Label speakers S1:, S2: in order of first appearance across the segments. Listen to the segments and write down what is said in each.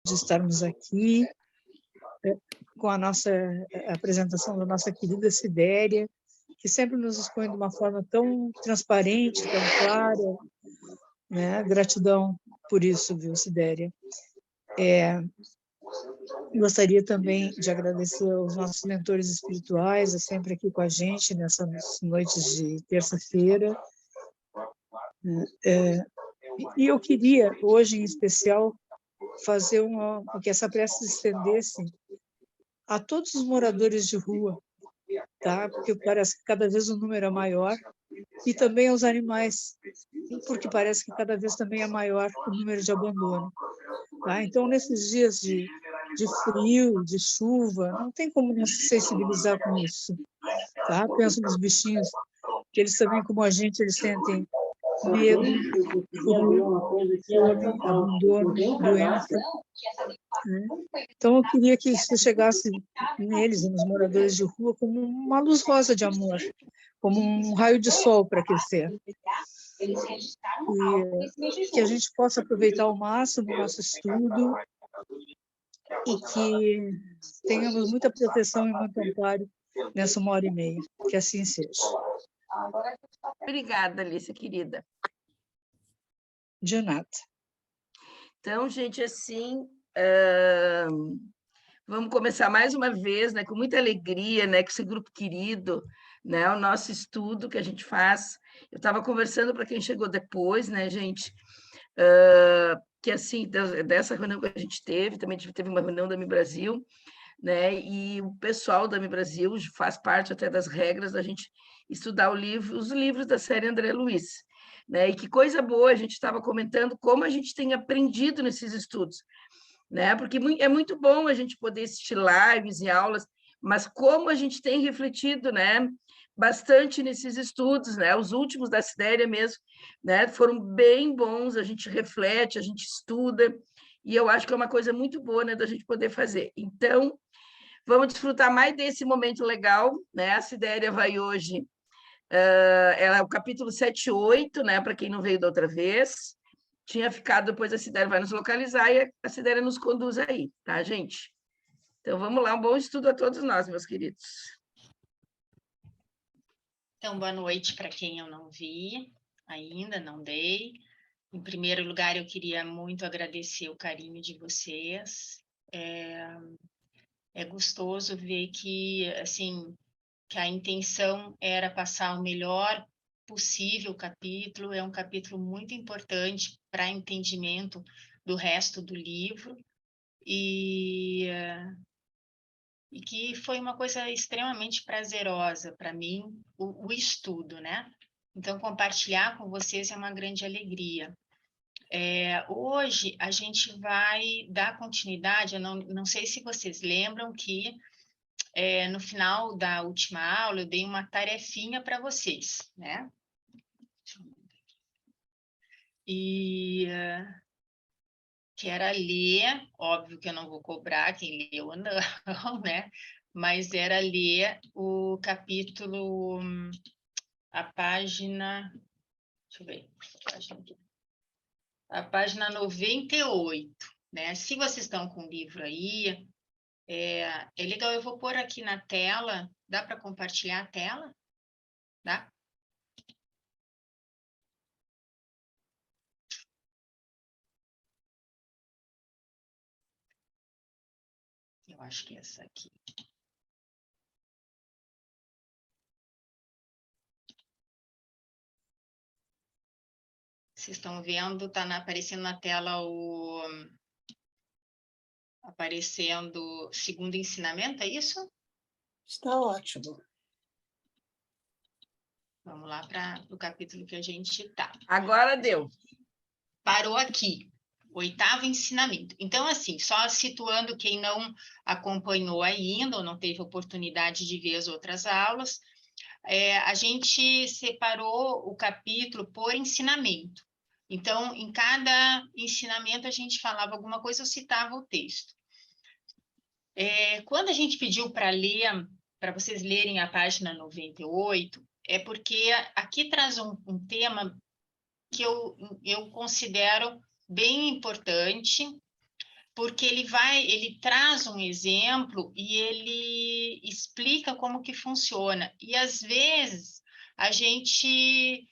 S1: de estarmos aqui com a nossa apresentação da nossa querida Sidéria, que sempre nos expõe de uma forma tão transparente, tão clara, né? Gratidão por isso, viu, Sidéria? Gostaria também de agradecer aos nossos mentores espirituais, sempre aqui com a gente nessas noites de terça-feira. E eu queria, hoje em especial, fazer que essa prece se estendesse a todos os moradores de rua, tá? Porque parece que cada vez o número é maior, e também aos animais, porque parece que cada vez também é maior o número de abandono. Tá? Então, nesses dias de frio, de chuva, não tem como não se sensibilizar com isso. Tá? Penso nos bichinhos, que eles também, como a gente, eles sentem medo, fome, abandono, doença. Né? Então, eu queria que isso chegasse neles, nos moradores de rua, como uma luz rosa de amor, como um raio de sol para aquecer. E que a gente possa aproveitar ao máximo o nosso estudo e que tenhamos muita proteção e muito amparo nessa 1h30. Que assim seja.
S2: Obrigada, Alice, querida.
S1: De nada.
S2: Então, gente, assim, vamos começar mais uma vez, né, com muita alegria, né, com esse grupo querido, né, o nosso estudo que a gente faz. Eu estava conversando para quem chegou depois, né, gente, que assim, dessa reunião que a gente teve, também teve uma reunião da Mi Brasil, né, e o pessoal da Mi Brasil faz parte até das regras da gente estudar os livros da série André Luiz, né, e que coisa boa, a gente estava comentando como a gente tem aprendido nesses estudos, né, porque é muito bom a gente poder assistir lives e aulas, mas como a gente tem refletido, né, bastante nesses estudos, né, os últimos da Sidéria mesmo, né, foram bem bons, a gente reflete, a gente estuda, e eu acho que é uma coisa muito boa, né, da gente poder fazer. Então, vamos desfrutar mais desse momento legal, né? A Sidéria vai hoje, ela é o capítulo 7 e 8, né? Para quem não veio da outra vez. Tinha ficado, depois a Sidéria vai nos localizar e a Sidéria nos conduz aí, tá, gente? Então, vamos lá, um bom estudo a todos nós, meus queridos.
S3: Então, boa noite para quem eu não vi ainda, não dei. Em primeiro lugar, eu queria muito agradecer o carinho de vocês. É gostoso ver que, assim, que a intenção era passar o melhor possível capítulo. É um capítulo muito importante para entendimento do resto do livro. E que foi uma coisa extremamente prazerosa para mim, o estudo, né? Então, compartilhar com vocês é uma grande alegria. Hoje, a gente vai dar continuidade, eu não sei se vocês lembram que no final da última aula eu dei uma tarefinha para vocês, né? E que era ler, óbvio que eu não vou cobrar quem leu ou não, né? Mas era ler o capítulo, a página, deixa eu ver, a página 98, né? Se vocês estão com o livro aí, é legal, eu vou pôr aqui na tela, dá para compartilhar a tela? Dá? Eu acho que é essa aqui. Vocês estão vendo? Está aparecendo na tela aparecendo segundo ensinamento, é isso?
S1: Está ótimo.
S3: Vamos lá para o capítulo que a gente está.
S2: Agora deu.
S3: Parou aqui. 8º ensinamento. Então, assim, só situando quem não acompanhou ainda ou não teve oportunidade de ver as outras aulas, a gente separou o capítulo por ensinamento. Então, em cada ensinamento, a gente falava alguma coisa ou citava o texto. Quando a gente pediu para ler, para vocês lerem a página 98, é porque aqui traz um tema que eu considero bem importante, porque ele traz um exemplo e ele explica como que funciona. E às vezes a gente,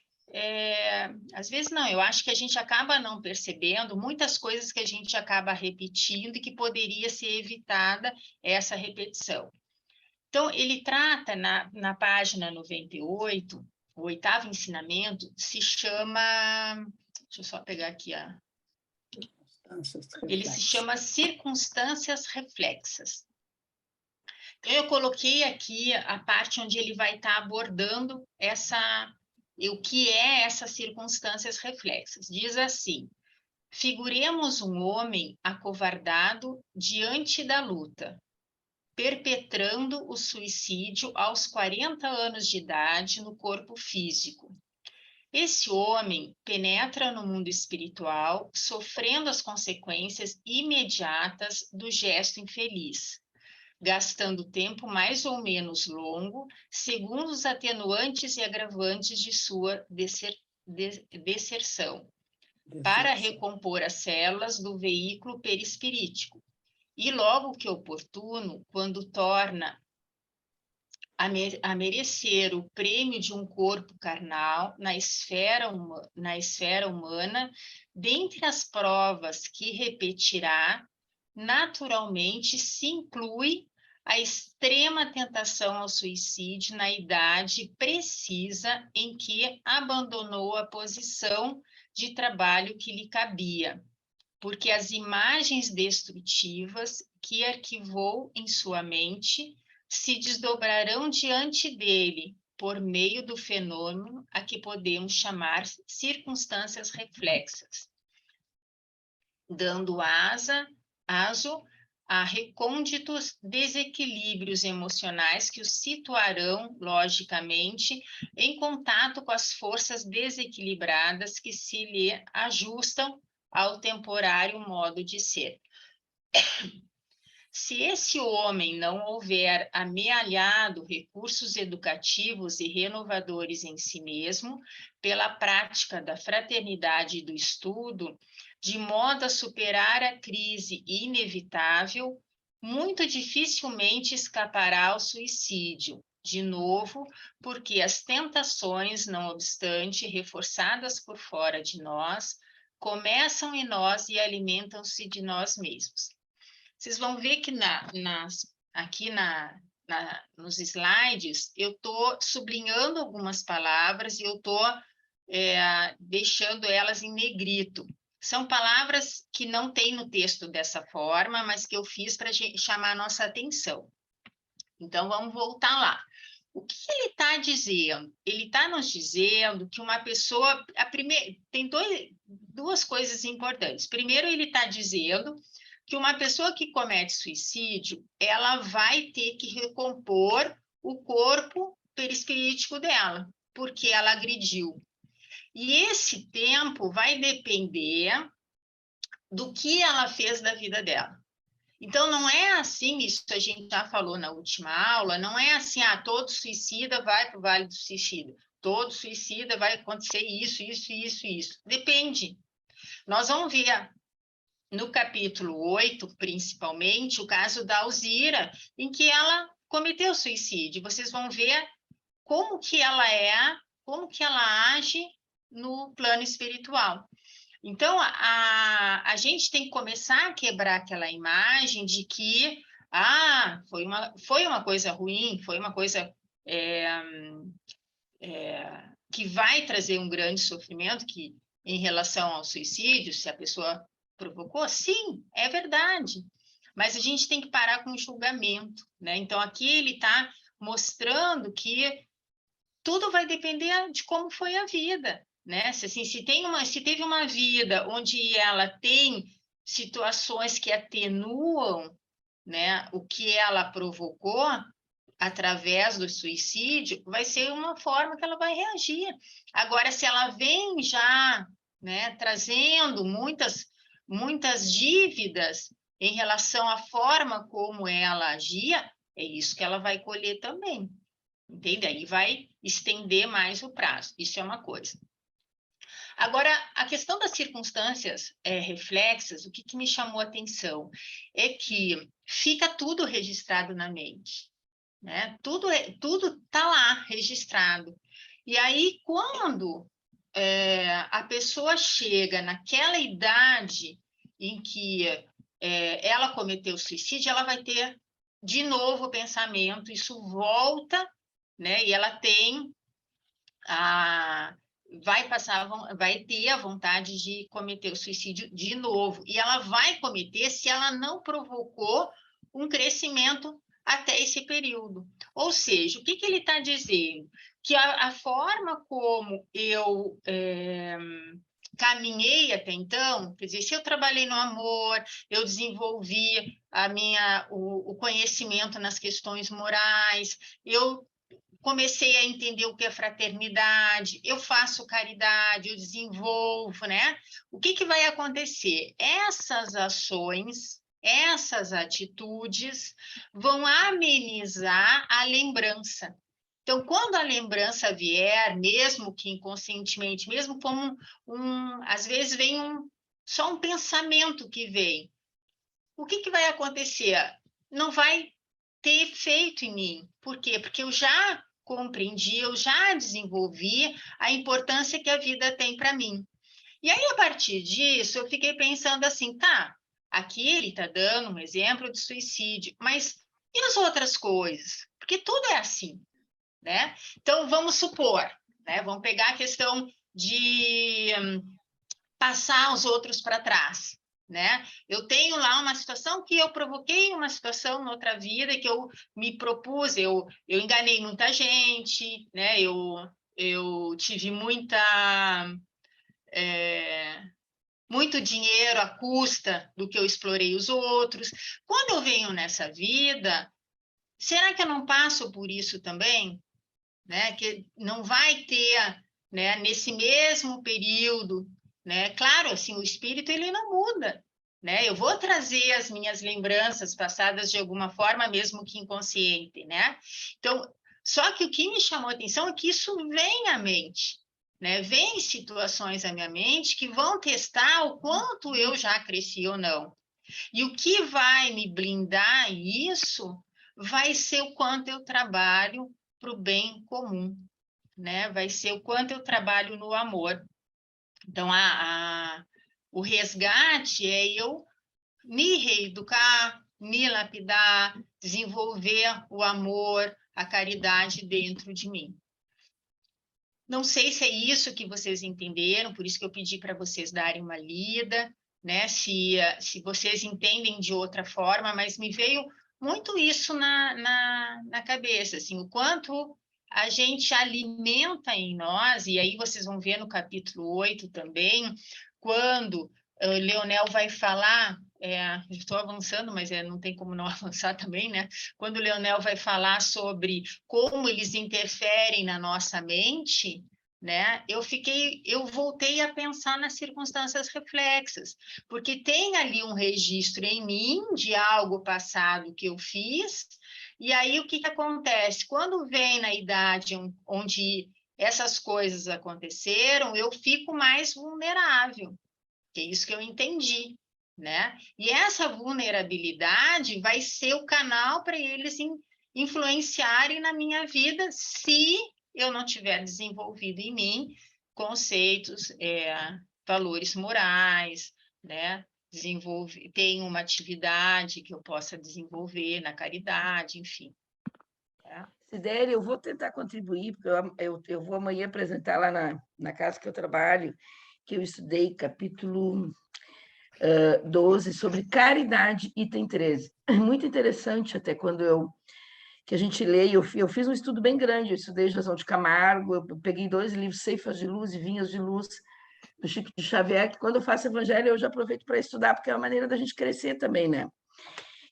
S3: às vezes não, eu acho que a gente acaba não percebendo muitas coisas que a gente acaba repetindo e que poderia ser evitada essa repetição. Então, ele trata na página 98, o 8º ensinamento se chama, deixa eu só pegar aqui ele se chama circunstâncias reflexas. Então, eu coloquei aqui a parte onde ele vai estar abordando o que é essas circunstâncias reflexas. Diz assim: figuremos um homem acovardado diante da luta, perpetrando o suicídio aos 40 anos de idade no corpo físico. Esse homem penetra no mundo espiritual, sofrendo as consequências imediatas do gesto infeliz, gastando tempo mais ou menos longo, segundo os atenuantes e agravantes de sua deserção, para recompor as células do veículo perispirítico. E logo que oportuno, quando torna a merecer o prêmio de um corpo carnal na esfera humana, dentre as provas que repetirá, naturalmente se inclui a extrema tentação ao suicídio na idade precisa em que abandonou a posição de trabalho que lhe cabia, porque as imagens destrutivas que arquivou em sua mente se desdobrarão diante dele por meio do fenômeno a que podemos chamar circunstâncias reflexas, dando aso a recônditos desequilíbrios emocionais que o situarão, logicamente, em contato com as forças desequilibradas que se lhe ajustam ao temporário modo de ser. Se esse homem não houver amealhado recursos educativos e renovadores em si mesmo, pela prática da fraternidade e do estudo, de modo a superar a crise inevitável, muito dificilmente escapará ao suicídio, de novo, porque as tentações, não obstante, reforçadas por fora de nós, começam em nós e alimentam-se de nós mesmos. Vocês vão ver que aqui nos slides, eu estou sublinhando algumas palavras e eu estou deixando elas em negrito. São palavras que não tem no texto dessa forma, mas que eu fiz para chamar a nossa atenção. Então, vamos voltar lá. O que ele está dizendo? Ele está nos dizendo que uma pessoa... Tem duas coisas importantes. Primeiro, ele está dizendo que uma pessoa que comete suicídio, ela vai ter que recompor o corpo perispirítico dela, porque ela agrediu. E esse tempo vai depender do que ela fez da vida dela. Então, não é assim, isso a gente já falou na última aula, não é assim, todo suicida vai para o Vale do Suicida, todo suicida vai acontecer isso. Depende. Nós vamos ver no capítulo 8, principalmente, o caso da Alzira, em que ela cometeu suicídio. Vocês vão ver como que ela age no plano espiritual. Então, a gente tem que começar a quebrar aquela imagem de que foi uma coisa ruim, foi uma coisa que vai trazer um grande sofrimento, que em relação ao suicídio, se a pessoa provocou, sim, é verdade. Mas a gente tem que parar com o julgamento, né? Então, aqui ele está mostrando que tudo vai depender de como foi a vida, né? Se teve uma vida onde ela tem situações que atenuam, né, o que ela provocou através do suicídio, vai ser uma forma que ela vai reagir. Agora, se ela vem já, né, trazendo muitas dívidas em relação à forma como ela agia, é isso que ela vai colher também. Entende? Aí vai estender mais o prazo. Isso é uma coisa. Agora, a questão das circunstâncias reflexas, o que me chamou a atenção é que fica tudo registrado na mente, né? Tudo está lá registrado. E aí, quando a pessoa chega naquela idade em que ela cometeu suicídio, ela vai ter de novo o pensamento, isso volta, né? E ela tem vai ter a vontade de cometer o suicídio de novo. E ela vai cometer se ela não provocou um crescimento até esse período. Ou seja, o que ele está dizendo? Que a forma como eu caminhei até então, quer dizer, se eu trabalhei no amor, eu desenvolvi o conhecimento nas questões morais, eu comecei a entender o que é fraternidade, eu faço caridade, eu desenvolvo, né? O que vai acontecer? Essas ações, essas atitudes vão amenizar a lembrança. Então, quando a lembrança vier, mesmo que inconscientemente, mesmo como às vezes vem só um pensamento que vem, o que vai acontecer? Não vai ter efeito em mim. Por quê? Porque eu já compreendi, eu já desenvolvi a importância que a vida tem para mim. E aí, a partir disso, eu fiquei pensando assim, tá, aqui ele está dando um exemplo de suicídio, mas e as outras coisas? Porque tudo é assim, né? Então, vamos supor, né? Vamos pegar a questão de passar os outros para trás. Né? Eu tenho lá uma situação que eu provoquei uma situação noutra vida que eu me propus, eu enganei muita gente, né? Eu tive muito dinheiro à custa do que eu explorei os outros. Quando eu venho nessa vida, será que eu não passo por isso também? Né? Que não vai ter, né, nesse mesmo período, né? Claro, assim, o espírito ele não muda, né? Eu vou trazer as minhas lembranças passadas de alguma forma, mesmo que inconsciente, né? Então, só que o que me chamou a atenção é que isso vem à mente, né? Vem situações à minha mente que vão testar o quanto eu já cresci ou não. E o que vai me blindar isso vai ser o quanto eu trabalho para o bem comum, né? Vai ser o quanto eu trabalho no amor. Então, o resgate é eu me reeducar, me lapidar, desenvolver o amor, a caridade dentro de mim. Não sei se é isso que vocês entenderam, por isso que eu pedi para vocês darem uma lida, né? Se vocês entendem de outra forma, mas me veio muito isso na cabeça, assim, o quanto a gente alimenta em nós, e aí vocês vão ver no capítulo 8 também, quando Leonel vai falar, estou avançando, mas não tem como não avançar também, né? Quando o Leonel vai falar sobre como eles interferem na nossa mente, né? Eu voltei a pensar nas circunstâncias reflexas, porque tem ali um registro em mim de algo passado que eu fiz, e aí o que acontece? Quando vem na idade onde essas coisas aconteceram, eu fico mais vulnerável, que é isso que eu entendi, né? E essa vulnerabilidade vai ser o canal para eles influenciarem na minha vida se eu não tiver desenvolvido em mim conceitos, valores morais, né? Tenho uma atividade que eu possa desenvolver na caridade, enfim.
S2: Sidéria, eu vou tentar contribuir, porque eu vou amanhã apresentar lá na casa que eu trabalho, que eu estudei capítulo 12, sobre caridade, item 13. Muito interessante, até quando que a gente lê, eu fiz um estudo bem grande, eu estudei José de Camargo, eu peguei 2 livros, Ceifas de Luz e Vinhas de Luz, do Chico de Xavier, que quando eu faço evangelho eu já aproveito para estudar, porque é uma maneira da gente crescer também, né?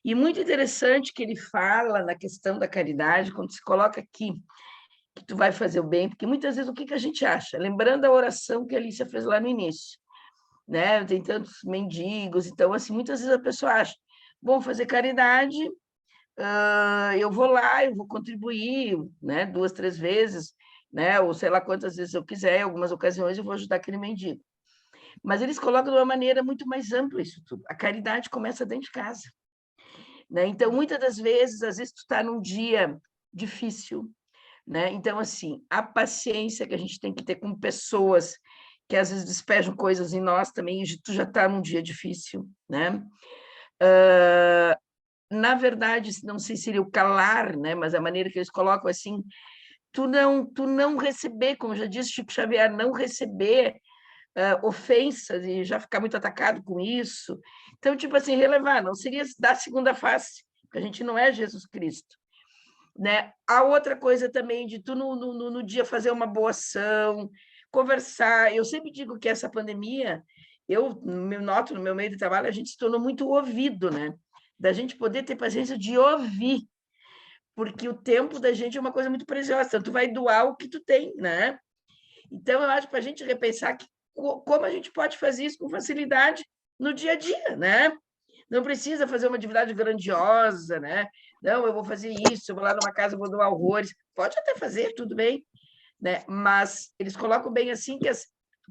S2: E muito interessante que ele fala na questão da caridade, quando se coloca aqui que tu vai fazer o bem, porque muitas vezes o que a gente acha? Lembrando a oração que a Alicia fez lá no início, né? Tem tantos mendigos, então, assim, muitas vezes a pessoa acha, bom, fazer caridade, eu vou lá, eu vou contribuir, né? 2, 3 vezes, né? Ou sei lá quantas vezes eu quiser, em algumas ocasiões eu vou ajudar aquele mendigo. Mas eles colocam de uma maneira muito mais ampla isso tudo. A caridade começa dentro de casa, né? Então, muitas das vezes, às vezes tu está num dia difícil, né? Então, assim, a paciência que a gente tem que ter com pessoas que às vezes despejam coisas em nós também, e tu já está num dia difícil, né? Na verdade, não sei se seria o calar, né? Mas a maneira que eles colocam assim, tu não receber, como já disse Chico Xavier, não receber ofensas e já ficar muito atacado com isso. Então, tipo assim, relevar, não seria dar segunda face, porque a gente não é Jesus Cristo. Né? A outra coisa também de tu no dia fazer uma boa ação, conversar. Eu sempre digo que essa pandemia, eu me noto no meu meio de trabalho, a gente se tornou muito ouvido, né? Da gente poder ter paciência de ouvir, porque o tempo da gente é uma coisa muito preciosa, então tu vai doar o que tu tem, né? Então, eu acho para a gente repensar como a gente pode fazer isso com facilidade no dia a dia, né? Não precisa fazer uma atividade grandiosa, né? Não, eu vou fazer isso, eu vou lá numa casa, vou doar horrores. Pode até fazer, tudo bem, né? Mas eles colocam bem assim que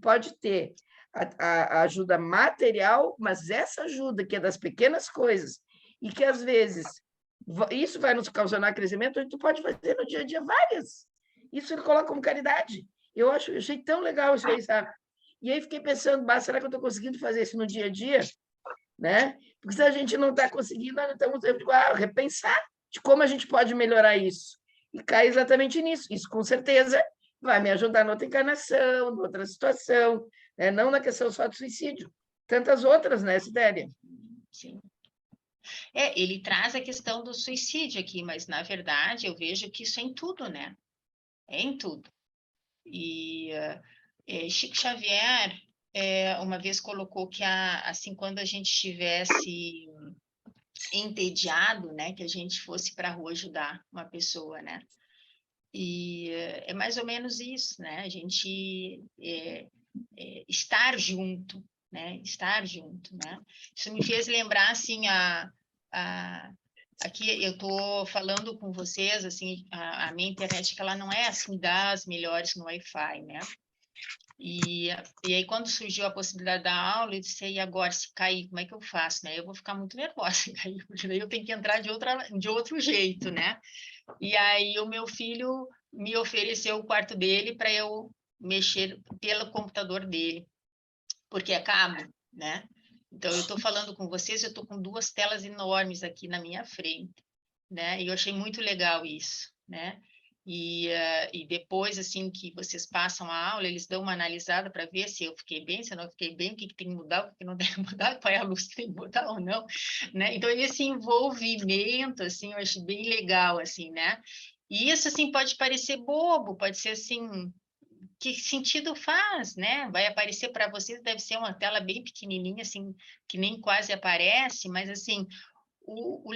S2: pode ter a ajuda material, mas essa ajuda que é das pequenas coisas e que às vezes isso vai nos causar crescimento, a gente pode fazer no dia a dia várias. Isso ele coloca como caridade. Eu achei tão legal isso aí, sabe? E aí fiquei pensando, será que eu estou conseguindo fazer isso no dia a dia? Né? Porque se a gente não está conseguindo, nós estamos repensar de como a gente pode melhorar isso. E cai exatamente nisso. Isso, com certeza, vai me ajudar noutra encarnação, noutra situação, né? Não na questão só do suicídio. Tantas outras, né, Sidélia?
S3: Sim. Ele traz a questão do suicídio aqui, mas, na verdade, eu vejo que isso é em tudo, né? É em tudo. E Chico Xavier uma vez colocou que assim, quando a gente estivesse entediado, né, que a gente fosse para a rua ajudar uma pessoa, né? E é mais ou menos isso, né? A gente estar junto, né? Estar junto, né? Isso me fez lembrar, assim, aqui eu estou falando com vocês, assim, a minha internet, que ela não é, assim, das melhores no Wi-Fi, né? E aí, quando surgiu a possibilidade da aula, eu disse, e agora, se cair, como é que eu faço, né? Eu vou ficar muito nervosa se cair, porque daí eu tenho que entrar de outro jeito, né? E aí, o meu filho me ofereceu o quarto dele para eu mexer pelo computador dele, porque é cabo, né? Então, eu estou falando com vocês, eu estou com duas telas enormes aqui na minha frente, né? E eu achei muito legal isso, né? E depois, assim, que vocês passam a aula, eles dão uma analisada para ver se eu fiquei bem, se eu não fiquei bem, o que tem que mudar, o que não tem que mudar, qual é a luz que tem que mudar ou não, né? Então, esse envolvimento, assim, eu acho bem legal, assim, né? E isso, assim, pode parecer bobo, pode ser, assim, que sentido faz, né? Vai aparecer para vocês, deve ser uma tela bem pequenininha, assim, que nem quase aparece, mas, assim, o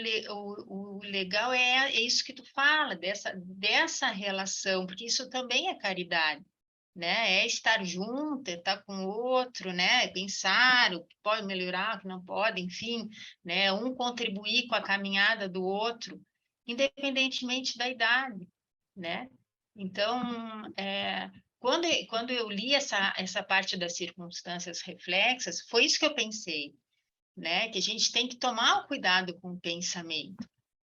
S3: legal é isso que tu fala, dessa relação, porque isso também é caridade, né? É estar junto, é estar com o outro, né? É pensar o que pode melhorar, o que não pode, enfim, né? Um contribuir com a caminhada do outro, independentemente da idade, né? Então, quando eu li essa parte das circunstâncias reflexas, foi isso que eu pensei, né? Que a gente tem que tomar o cuidado com o pensamento,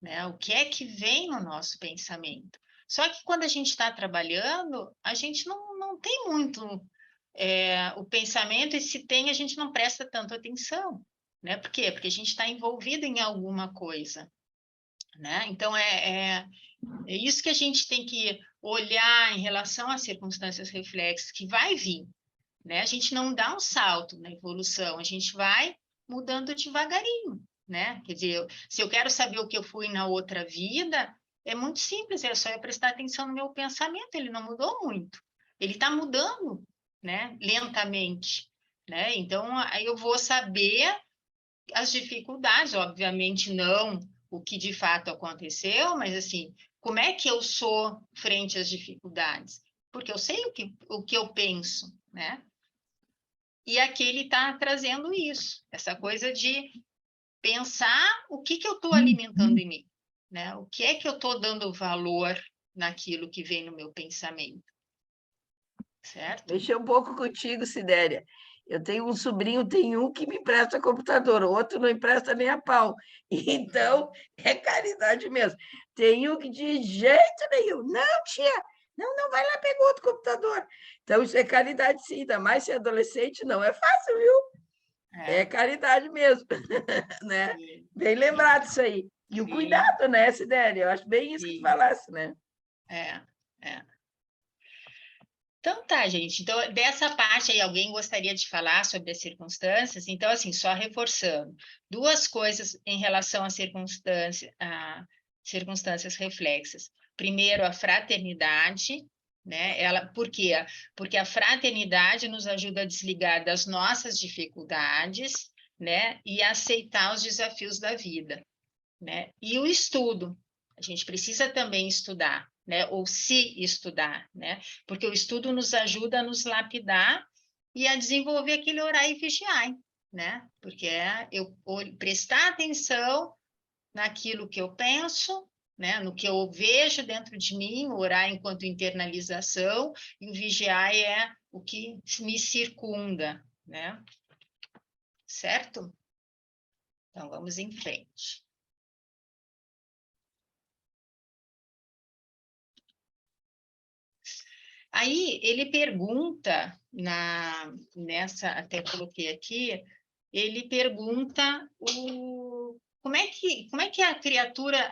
S3: né? O que é que vem no nosso pensamento? Só que quando a gente está trabalhando, a gente não tem muito o pensamento, e se tem, a gente não presta tanto atenção, né? Por quê? Porque a gente está envolvido em alguma coisa, né? Então, é isso que a gente tem que olhar em relação às circunstâncias reflexas, que vai vir, né? A gente não dá um salto na evolução, a gente vai mudando devagarinho, né? Quer dizer, se eu quero saber o que eu fui na outra vida, é muito simples, é só eu prestar atenção no meu pensamento, ele não mudou muito. Ele está mudando, né? Lentamente, né? Então, aí eu vou saber as dificuldades, obviamente não o que de fato aconteceu, mas assim, como é que eu sou frente às dificuldades? Porque eu sei o que eu penso, né? E aqui ele está trazendo isso, essa coisa de pensar o que eu estou alimentando em mim, né? O que é que eu estou dando valor naquilo que vem no meu pensamento, certo?
S2: Mexer um pouco contigo, Sidéria. Eu tenho um sobrinho, tem um que me empresta computador, o outro não empresta nem a pau. Então, é caridade mesmo. Tem um que de jeito nenhum, não, tia, não, vai lá, pega outro computador. Então, isso é caridade, sim, ainda mais se é adolescente, não é fácil, viu? É caridade mesmo, né?
S3: Sim,
S2: Bem lembrado isso aí. E o
S3: sim,
S2: cuidado, né, Sidéria? Eu acho bem isso que tu
S3: sim.
S2: falasse, né?
S3: É, é. Então tá, gente. Então, dessa parte aí, alguém gostaria de falar sobre as circunstâncias? Então, assim, só reforçando, duas coisas em relação a circunstâncias reflexas. Primeiro, a fraternidade, né? Por quê? Porque a fraternidade nos ajuda a desligar das nossas dificuldades, né? E aceitar os desafios da vida, né? E o estudo. A gente precisa também estudar, né? Ou se estudar, né? Porque o estudo nos ajuda a nos lapidar e a desenvolver aquele orar e vigiar, né? Porque é eu prestar atenção naquilo que eu penso, né? No que eu vejo dentro de mim, orar enquanto internalização, e o vigiar é o que me circunda, né? Certo? Então, vamos em frente. Aí ele pergunta nessa, até coloquei aqui, ele pergunta como é que a criatura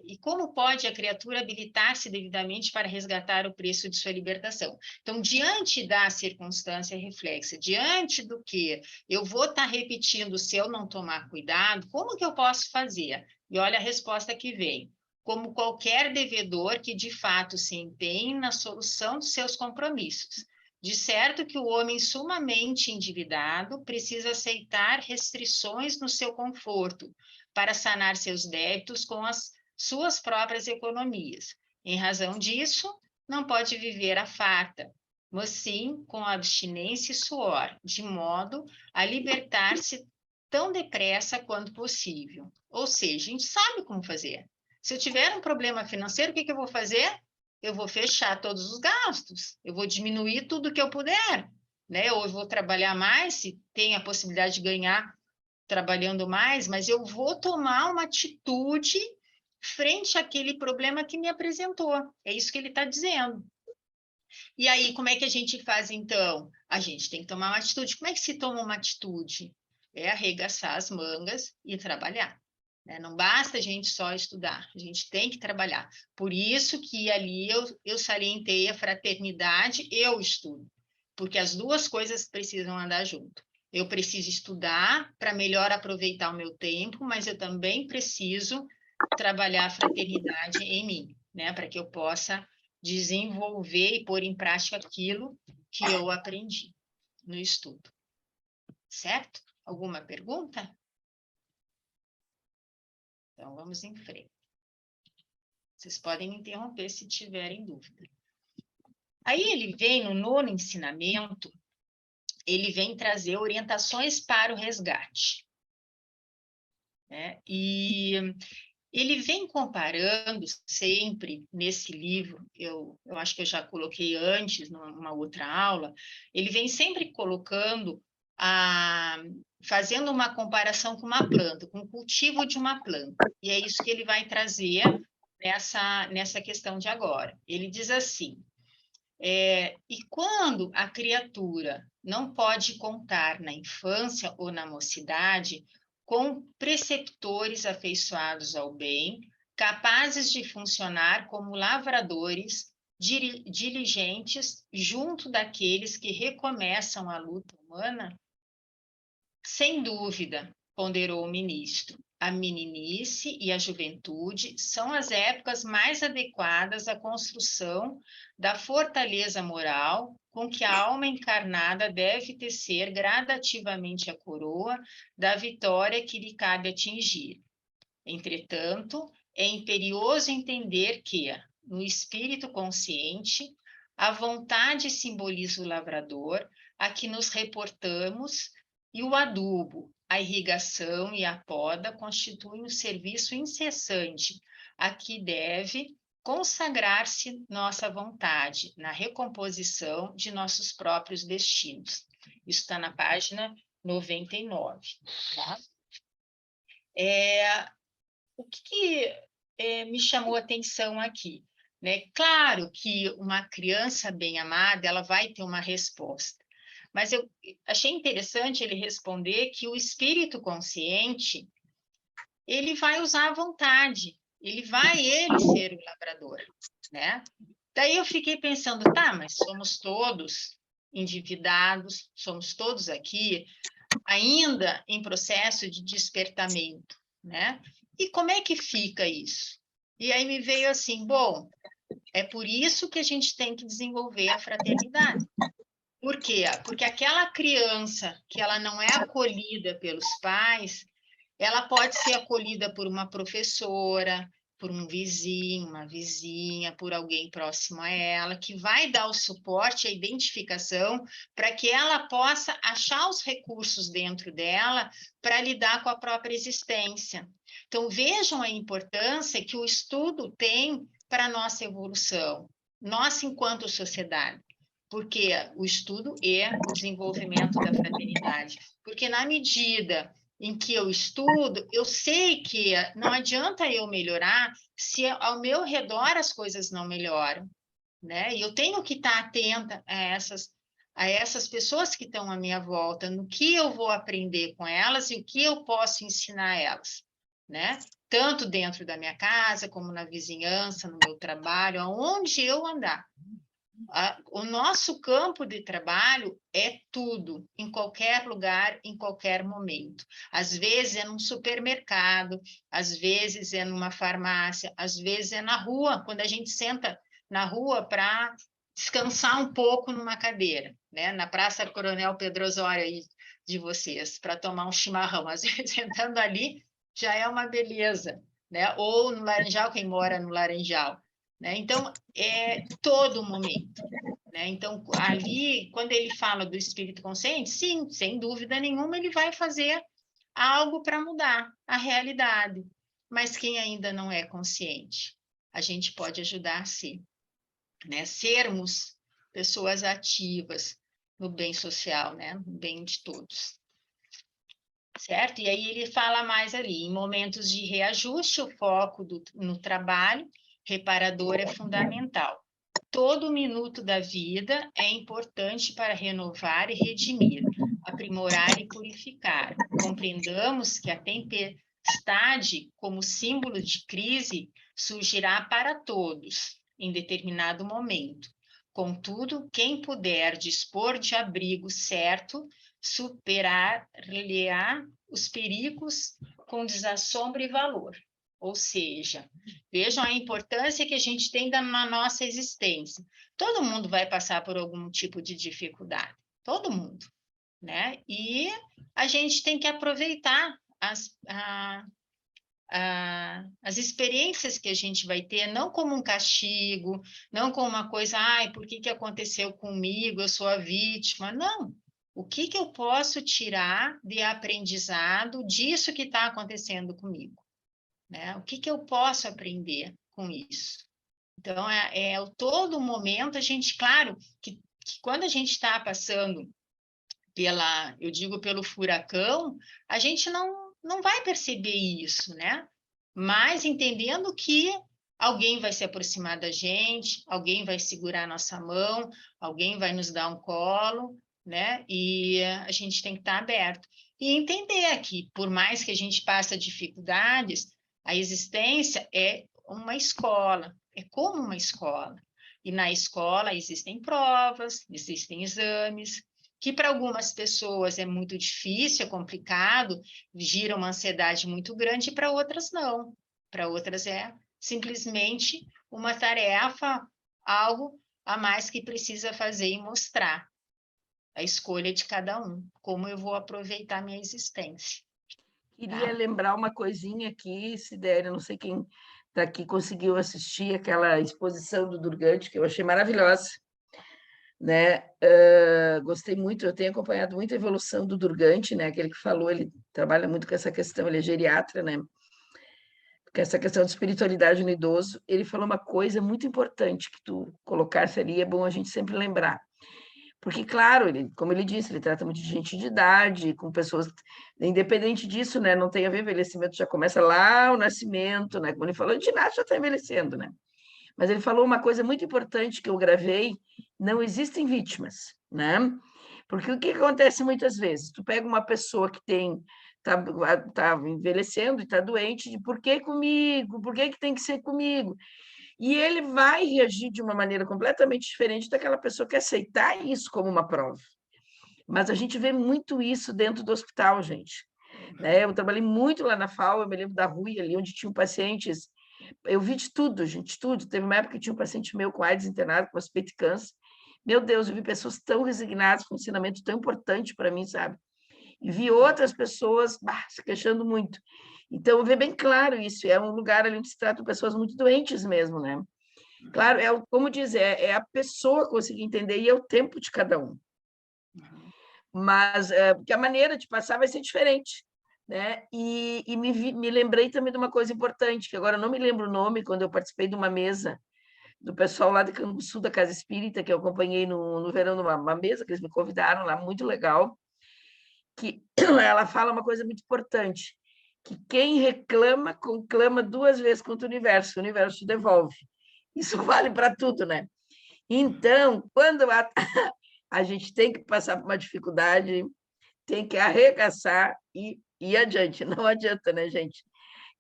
S3: e como pode a criatura habilitar-se devidamente para resgatar o preço de sua libertação. Então, diante da circunstância reflexa, diante do que eu vou estar repetindo se eu não tomar cuidado, como que eu posso fazer? E olha a resposta que vem. Como qualquer devedor que de fato se empenhe na solução dos seus compromissos. De certo que o homem sumamente endividado precisa aceitar restrições no seu conforto para sanar seus débitos com as suas próprias economias. Em razão disso, não pode viver à farta, mas sim com abstinência e suor, de modo a libertar-se tão depressa quanto possível. Ou seja, a gente sabe como fazer. Se eu tiver um problema financeiro, o que eu vou fazer? Eu vou fechar todos os gastos, eu vou diminuir tudo que eu puder, né? Ou eu vou trabalhar mais, se tem a possibilidade de ganhar trabalhando mais, mas eu vou tomar uma atitude frente àquele problema que me apresentou. É isso que ele está dizendo. E aí, como é que a gente faz, então? A gente tem que tomar uma atitude. Como é que se toma uma atitude? É arregaçar as mangas e trabalhar. Né? Não basta a gente só estudar, a gente tem que trabalhar. Por isso que ali eu salientei a fraternidade e o estudo, porque as duas coisas precisam andar junto. Eu preciso estudar para melhor aproveitar o meu tempo, mas eu também preciso trabalhar a fraternidade em mim, né? Para que eu possa desenvolver e pôr em prática aquilo que eu aprendi no estudo. Certo? Alguma pergunta? Então, vamos em frente. Vocês podem me interromper se tiverem dúvida. Aí ele vem no nono ensinamento, ele vem trazer orientações para o resgate. Né? E ele vem comparando sempre nesse livro, eu acho que eu já coloquei antes, numa outra aula, ele vem sempre colocando, fazendo uma comparação com uma planta, com o cultivo de uma planta. E é isso que ele vai trazer nessa questão de agora. Ele diz assim, e quando a criatura não pode contar na infância ou na mocidade com preceptores afeiçoados ao bem, capazes de funcionar como lavradores diligentes junto daqueles que recomeçam a luta humana? Sem dúvida, ponderou o ministro, a meninice e a juventude são as épocas mais adequadas à construção da fortaleza moral com que a alma encarnada deve tecer gradativamente a coroa da vitória que lhe cabe atingir. Entretanto, é imperioso entender que, no espírito consciente, a vontade simboliza o lavrador a que nos reportamos e o adubo, a irrigação e a poda constituem um serviço incessante a que deve consagrar-se nossa vontade na recomposição de nossos próprios destinos. Isso está na página 99. Tá? O que me chamou a atenção aqui? Né? Claro que uma criança bem amada, ela vai ter uma resposta. Mas eu achei interessante ele responder que o espírito consciente, ele vai usar a vontade, ele ser o labrador, né? Daí eu fiquei pensando, tá, mas somos todos endividados, somos todos aqui ainda em processo de despertamento, né? E como é que fica isso? E aí me veio assim, bom, é por isso que a gente tem que desenvolver a fraternidade. Por quê? Porque aquela criança que ela não é acolhida pelos pais, ela pode ser acolhida por uma professora, por um vizinho, uma vizinha, por alguém próximo a ela, que vai dar o suporte, a identificação, para que ela possa achar os recursos dentro dela para lidar com a própria existência. Então, vejam a importância que o estudo tem para a nossa evolução, nós enquanto sociedade. Porque o estudo é o desenvolvimento da fraternidade. Porque na medida em que eu estudo, eu sei que não adianta eu melhorar se ao meu redor as coisas não melhoram, né? E eu tenho que estar atenta a essas pessoas que estão à minha volta, no que eu vou aprender com elas e o que eu posso ensinar a elas, né? Tanto dentro da minha casa, como na vizinhança, no meu trabalho, aonde eu andar. O nosso campo de trabalho é tudo, em qualquer lugar, em qualquer momento. Às vezes é num supermercado, às vezes é numa farmácia, às vezes é na rua, quando a gente senta na rua para descansar um pouco numa cadeira, né? Na Praça Coronel Pedro Osório aí de vocês, para tomar um chimarrão. Às vezes, sentando ali, já é uma beleza, né? Ou no Laranjal, quem mora no Laranjal. Né? Então, é todo momento. Né? Então, ali, quando ele fala do espírito consciente, sim, sem dúvida nenhuma, ele vai fazer algo para mudar a realidade. Mas quem ainda não é consciente, a gente pode ajudar, sim. Né? Sermos pessoas ativas no bem social, né? No bem de todos. Certo? E aí ele fala mais ali, em momentos de reajuste, o foco no trabalho reparador é fundamental. Todo minuto da vida é importante para renovar e redimir, aprimorar e purificar. Compreendamos que a tempestade, como símbolo de crise, surgirá para todos, em determinado momento. Contudo, quem puder dispor de abrigo certo, superar-lhe-á os perigos com desassombro e valor. Ou seja, vejam a importância que a gente tem na nossa existência. Todo mundo vai passar por algum tipo de dificuldade, todo mundo, né? E a gente tem que aproveitar as experiências que a gente vai ter, não como um castigo, não como uma coisa, ai, por que aconteceu comigo, eu sou a vítima, não. O que eu posso tirar de aprendizado disso que está acontecendo comigo? Né? O que eu posso aprender com isso? Então, todo momento, a gente, claro, que quando a gente está passando eu digo pelo furacão, a gente não vai perceber isso, né? Mas entendendo que alguém vai se aproximar da gente, alguém vai segurar a nossa mão, alguém vai nos dar um colo, né? E a gente tem que estar aberto. E entender que, por mais que a gente passe dificuldades, a existência é uma escola, é como uma escola. E na escola existem provas, existem exames, que para algumas pessoas é muito difícil, é complicado, gira uma ansiedade muito grande, e para outras não. Para outras é simplesmente uma tarefa, algo a mais que precisa fazer e mostrar. A escolha de cada um, como eu vou aproveitar minha existência.
S2: Queria lembrar uma coisinha aqui, Sidéria, não sei quem está aqui conseguiu assistir aquela exposição do Durgante, que eu achei maravilhosa. Né? Gostei muito, eu tenho acompanhado muito a evolução do Durgante, né? Aquele que falou, ele trabalha muito com essa questão, ele é geriatra, né? porque essa questão de espiritualidade no idoso, ele falou uma coisa muito importante que tu colocasse ali, é bom a gente sempre lembrar. Porque, claro, ele, como ele disse, ele trata muito de gente de idade, com pessoas, independente disso, né? Não tem a ver, envelhecimento já começa lá, o nascimento, né? Como ele falou, a gente nasce já está envelhecendo, né? Mas ele falou uma coisa muito importante que eu gravei: não existem vítimas, né? Porque o que acontece muitas vezes? Tu pega uma pessoa que tá envelhecendo e está doente, de por que comigo? Por que tem que ser comigo? E ele vai reagir de uma maneira completamente diferente daquela pessoa que aceitar isso como uma prova. Mas a gente vê muito isso dentro do hospital, gente. Né? Eu trabalhei muito lá na FAO, eu me lembro da Rui, ali onde tinham pacientes. Eu vi de tudo, gente, tudo. Teve uma época que tinha um paciente meu com AIDS internado, com suspeita de câncer. Meu Deus, eu vi pessoas tão resignadas com um ensinamento tão importante para mim, sabe? E vi outras pessoas se queixando muito. Então, eu vejo bem claro isso. É um lugar ali onde se trata pessoas muito doentes mesmo, né? Claro, como dizer, é a pessoa conseguir entender e é o tempo de cada um. Mas porque a maneira de passar vai ser diferente, né? E me lembrei também de uma coisa importante, que agora eu não me lembro o nome, quando eu participei de uma mesa do pessoal lá de Canguçu, da Casa Espírita, que eu acompanhei no verão, numa mesa que eles me convidaram lá, muito legal, que ela fala uma coisa muito importante, que quem reclama, conclama 2 vezes contra o universo te devolve. Isso vale para tudo, né? Então, quando a gente tem que passar por uma dificuldade, tem que arregaçar e ir adiante. Não adianta, né, gente?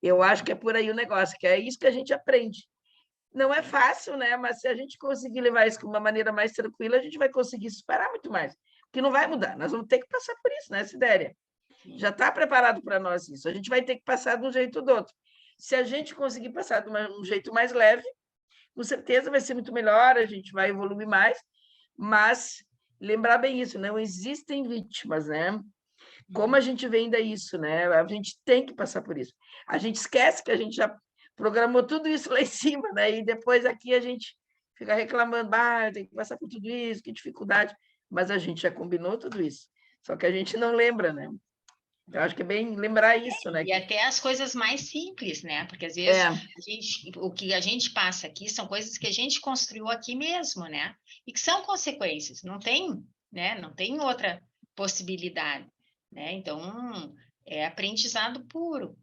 S2: Eu acho que é por aí o negócio, que é isso que a gente aprende. Não é fácil, né? Mas se a gente conseguir levar isso de uma maneira mais tranquila, a gente vai conseguir superar muito mais. Porque não vai mudar. Nós vamos ter que passar por isso, né, Sidéria? Já está preparado para nós isso. A gente vai ter que passar de um jeito ou do outro. Se a gente conseguir passar de um jeito mais leve, com certeza vai ser muito melhor, a gente vai evoluir mais, mas lembrar bem isso, não existem vítimas, né? Como a gente vê ainda isso, né? A gente tem que passar por isso. A gente esquece que a gente já programou tudo isso lá em cima, né? E depois aqui a gente fica reclamando, tem que passar por tudo isso, que dificuldade. Mas a gente já combinou tudo isso. Só que a gente não lembra, né? Eu acho que é bem lembrar isso, né?
S3: E até as coisas mais simples, né? Porque às vezes o que a gente passa aqui são coisas que a gente construiu aqui mesmo, né? E que são consequências, não tem, né? Não tem outra possibilidade, né? Então, é aprendizado puro.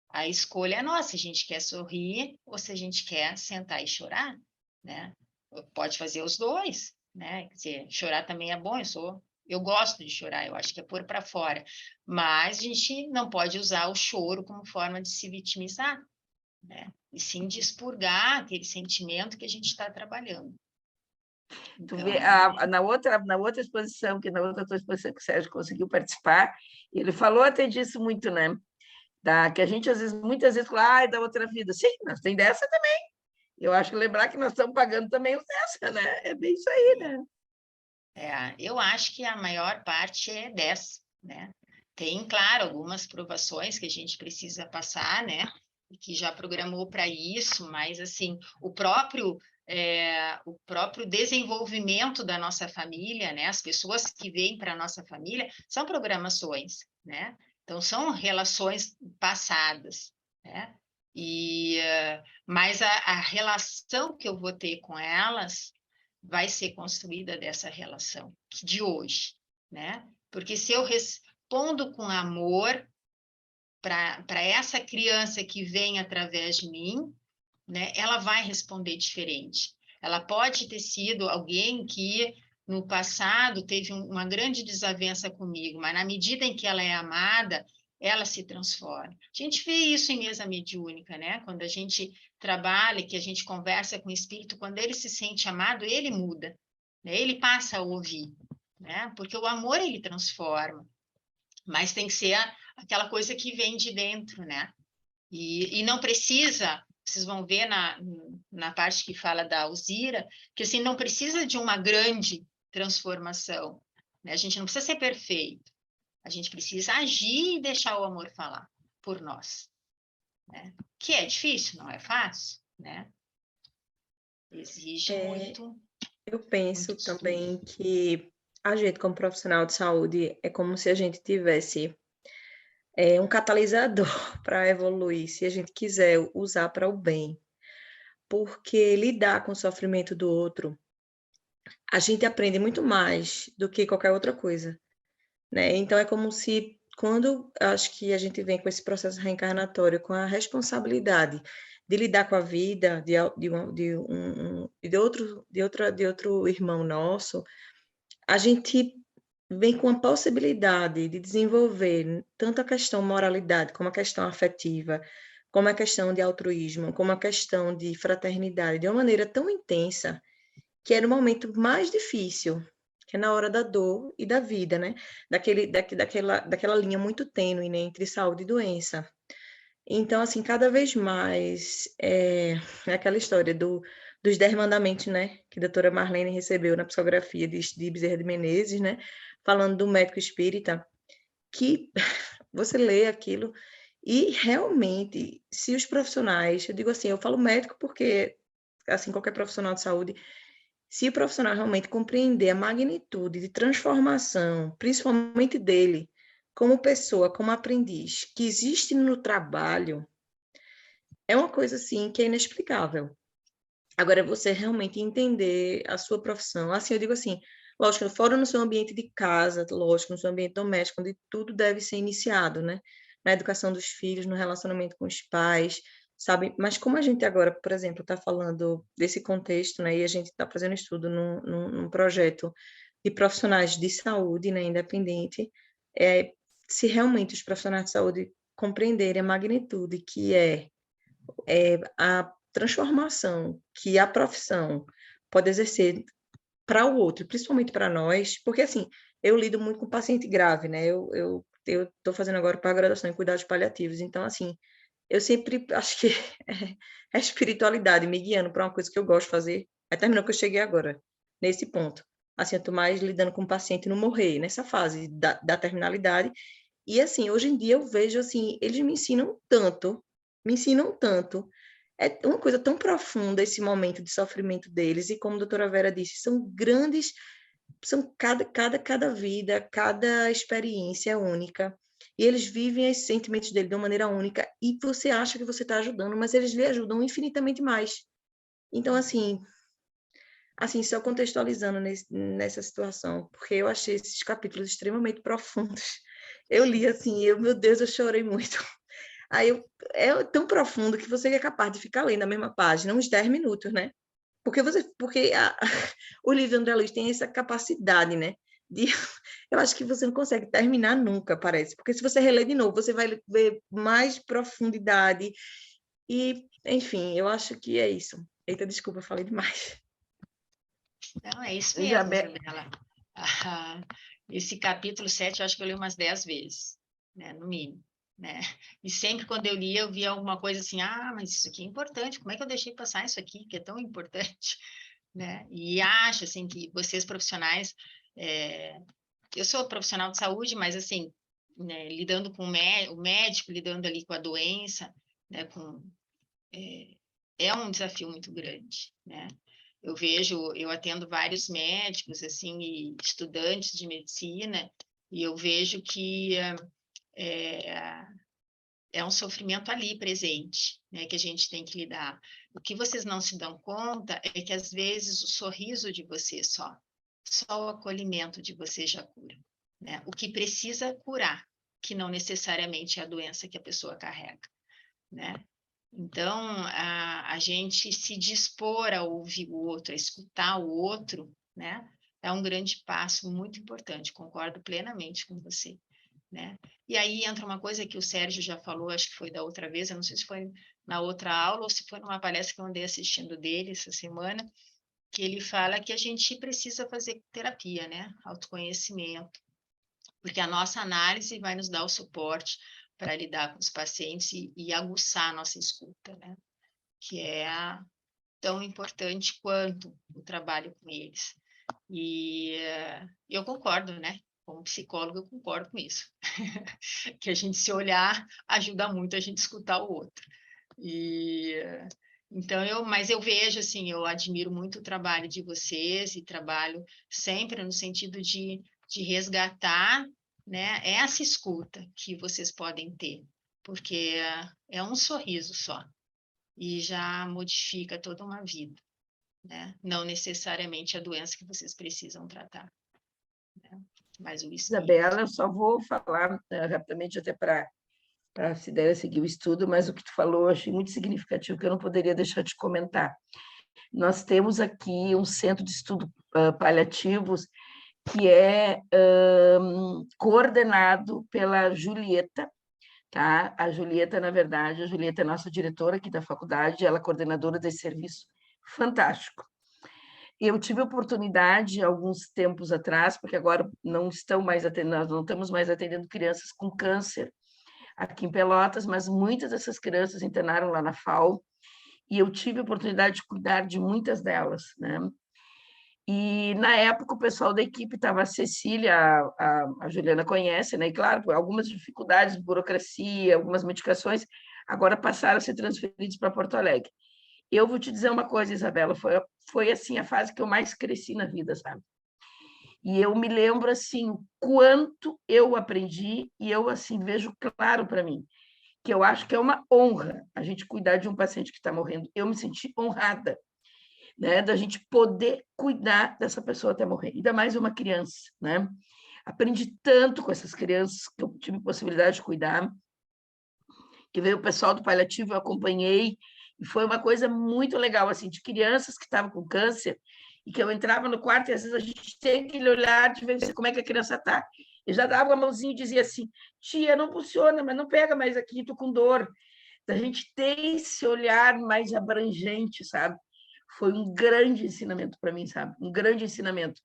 S3: A escolha é nossa, se a gente quer sorrir ou se a gente quer sentar e chorar, né? Pode fazer os dois, né? Quer dizer, chorar também é bom, eu gosto de chorar, eu acho que é pôr para fora, mas a gente não pode usar o choro como forma de se vitimizar, né? E sim de expurgar aquele sentimento que a gente está trabalhando.
S2: Tu vê, na outra exposição, na outra exposição que o Sérgio conseguiu participar, ele falou até disso muito, né? Que a gente, muitas vezes, fala, da outra vida. Sim, nós tem dessa também. Eu acho que lembrar que nós estamos pagando também os dessa, né? É bem isso aí, né?
S3: Eu acho que a maior parte é dessa, né? Tem, claro, algumas provações que a gente precisa passar, né? E que já programou para isso, mas, assim, o próprio desenvolvimento da nossa família, né? As pessoas que vêm para a nossa família são programações, né? Então, são relações passadas, né? Mas a relação que eu vou ter com elas vai ser construída dessa relação de hoje, né? Porque se eu respondo com amor para essa criança que vem através de mim, né? Ela vai responder diferente. Ela pode ter sido alguém que no passado teve uma grande desavença comigo, mas na medida em que ela é amada, ela se transforma. A gente vê isso em mesa mediúnica, né? Quando a gente trabalha, que a gente conversa com o espírito, quando ele se sente amado, ele muda, né? Ele passa a ouvir, né? Porque o amor ele transforma, mas tem que ser aquela coisa que vem de dentro, né? E não precisa, vocês vão ver na parte que fala da Alzira, que assim, não precisa de uma grande transformação, né? A gente não precisa ser perfeito, a gente precisa agir e deixar o amor falar por nós, né? Que é difícil, não é fácil, né? Exige muito.
S4: Eu penso
S3: muito
S4: também que a gente, como profissional de saúde, é como se a gente tivesse é um catalisador para evoluir, se a gente quiser usar para o bem. Porque lidar com o sofrimento do outro, a gente aprende muito mais do que qualquer outra coisa, né? Então é como se quando acho que a gente vem com esse processo reencarnatório, com a responsabilidade de lidar com a vida de outro irmão nosso, a gente vem com a possibilidade de desenvolver tanto a questão moralidade, como a questão afetiva, como a questão de altruísmo, como a questão de fraternidade, de uma maneira tão intensa, que é no momento mais difícil, que é na hora da dor e da vida, né? Daquela linha muito tênue, né, entre saúde e doença. Então, assim, cada vez mais é aquela história dos 10 mandamentos, né, que a doutora Marlene recebeu na psicografia de Bezerra de Menezes, né, falando do médico espírita, que você lê aquilo e realmente, se os profissionais, eu digo assim, eu falo médico porque, assim, qualquer profissional de saúde, se o profissional realmente compreender a magnitude de transformação, principalmente dele, como pessoa, como aprendiz, que existe no trabalho, é uma coisa, assim, que é inexplicável. Agora, você realmente entender a sua profissão. Assim, eu digo assim, lógico, fora no seu ambiente de casa, lógico, no seu ambiente doméstico, onde tudo deve ser iniciado, né? Na educação dos filhos, no relacionamento com os pais, sabe? Mas como a gente agora, por exemplo, está falando desse contexto, né? E a gente está fazendo estudo num projeto de profissionais de saúde, né? Independente, se realmente os profissionais de saúde compreenderem a magnitude que a transformação que a profissão pode exercer para o outro, principalmente para nós, porque assim, eu lido muito com paciente grave, né? Eu estou fazendo agora pós-graduação em cuidados paliativos, então assim, eu sempre acho que é a espiritualidade me guiando para uma coisa que eu gosto de fazer. Aí terminou que eu cheguei agora, nesse ponto. Assim, eu estou mais lidando com o paciente não morrer, nessa fase da terminalidade. E assim, hoje em dia eu vejo assim, eles me ensinam tanto. É uma coisa tão profunda esse momento de sofrimento deles, e como a doutora Vera disse, são grandes, são cada vida, cada experiência é única, e eles vivem esses sentimentos dele de uma maneira única, e você acha que você está ajudando, mas eles lhe ajudam infinitamente mais. Então, assim, só contextualizando nessa situação, porque eu achei esses capítulos extremamente profundos. Eu li assim, meu Deus, eu chorei muito. Aí é tão profundo que você é capaz de ficar lendo a mesma página uns 10 minutos, né? Porque o livro André Luiz tem essa capacidade, né? De, eu acho que você não consegue terminar nunca, parece. Porque se você reler de novo, você vai ver mais profundidade. E, enfim, eu acho que é isso. Eita, desculpa, eu falei demais.
S3: Não, é isso mesmo, Isabela. Esse capítulo 7, eu acho que eu li umas 10 vezes, né, no mínimo. Né? E sempre quando eu lia, eu via alguma coisa assim, mas isso aqui é importante, como é que eu deixei passar isso aqui, que é tão importante? Né? E acho, assim, que vocês profissionais, eu sou profissional de saúde, mas, assim, né, lidando com o médico, lidando ali com a doença, né, é um desafio muito grande, né? Eu atendo vários médicos, assim, e estudantes de medicina, e eu vejo que é um sofrimento ali presente, né, que a gente tem que lidar. O que vocês não se dão conta é que, às vezes, o sorriso de vocês só o acolhimento de vocês já cura, né? O que precisa curar, que não necessariamente é a doença que a pessoa carrega, né? Então, a gente se dispor a ouvir o outro, a escutar o outro, né? É um grande passo muito importante, concordo plenamente com você, né? E aí entra uma coisa que o Sérgio já falou, acho que foi da outra vez, eu não sei se foi na outra aula ou se foi numa palestra que eu andei assistindo dele essa semana, que ele fala que a gente precisa fazer terapia, né? Autoconhecimento, porque a nossa análise vai nos dar o suporte para lidar com os pacientes e aguçar a nossa escuta, né? Que é tão importante quanto o trabalho com eles. E eu concordo, né? Como psicóloga, eu concordo com isso. Que a gente se olhar ajuda muito a gente escutar o outro. Então, mas eu vejo, assim, eu admiro muito o trabalho de vocês e trabalho sempre no sentido de resgatar né? Essa escuta que vocês podem ter, porque é um sorriso só e já modifica toda uma vida, né? Não necessariamente a doença que vocês precisam tratar, né? Mas o espírito.
S2: Isabela, eu só vou falar rapidamente até para a Cidélia seguir o estudo, mas o que tu falou eu achei muito significativo, que eu não poderia deixar de comentar. Nós temos aqui um centro de estudo paliativos que é coordenado pela Julieta, tá? A Julieta, na verdade, a Julieta é nossa diretora aqui da faculdade, ela é coordenadora desse serviço fantástico. Eu tive a oportunidade, alguns tempos atrás, porque agora não estão mais atendendo, nós não estamos mais atendendo crianças com câncer aqui em Pelotas, mas muitas dessas crianças internaram lá na FAO, e eu tive a oportunidade de cuidar de muitas delas, né? E, na época, o pessoal da equipe estava a Cecília, a Juliana conhece, né? E, claro, algumas dificuldades, burocracia, algumas medicações, agora passaram a ser transferidos para Porto Alegre. Eu vou te dizer uma coisa, Isabela, foi assim, a fase que eu mais cresci na vida, sabe? E eu me lembro, assim, o quanto eu aprendi, e eu, assim, vejo claro para mim, que eu acho que é uma honra a gente cuidar de um paciente que está morrendo. Eu me senti honrada, né, da gente poder cuidar dessa pessoa até morrer, ainda mais uma criança, né? Aprendi tanto com essas crianças que eu tive possibilidade de cuidar, que veio o pessoal do paliativo, eu acompanhei, e foi uma coisa muito legal, assim, de crianças que estavam com câncer, e que eu entrava no quarto, e às vezes a gente tem aquele olhar de ver como é que a criança está. Eu já dava uma mãozinha e dizia assim, tia, não funciona, mas não pega mais aqui, estou com dor. Da gente ter esse olhar mais abrangente, sabe? Foi um grande ensinamento para mim, sabe? Um grande ensinamento.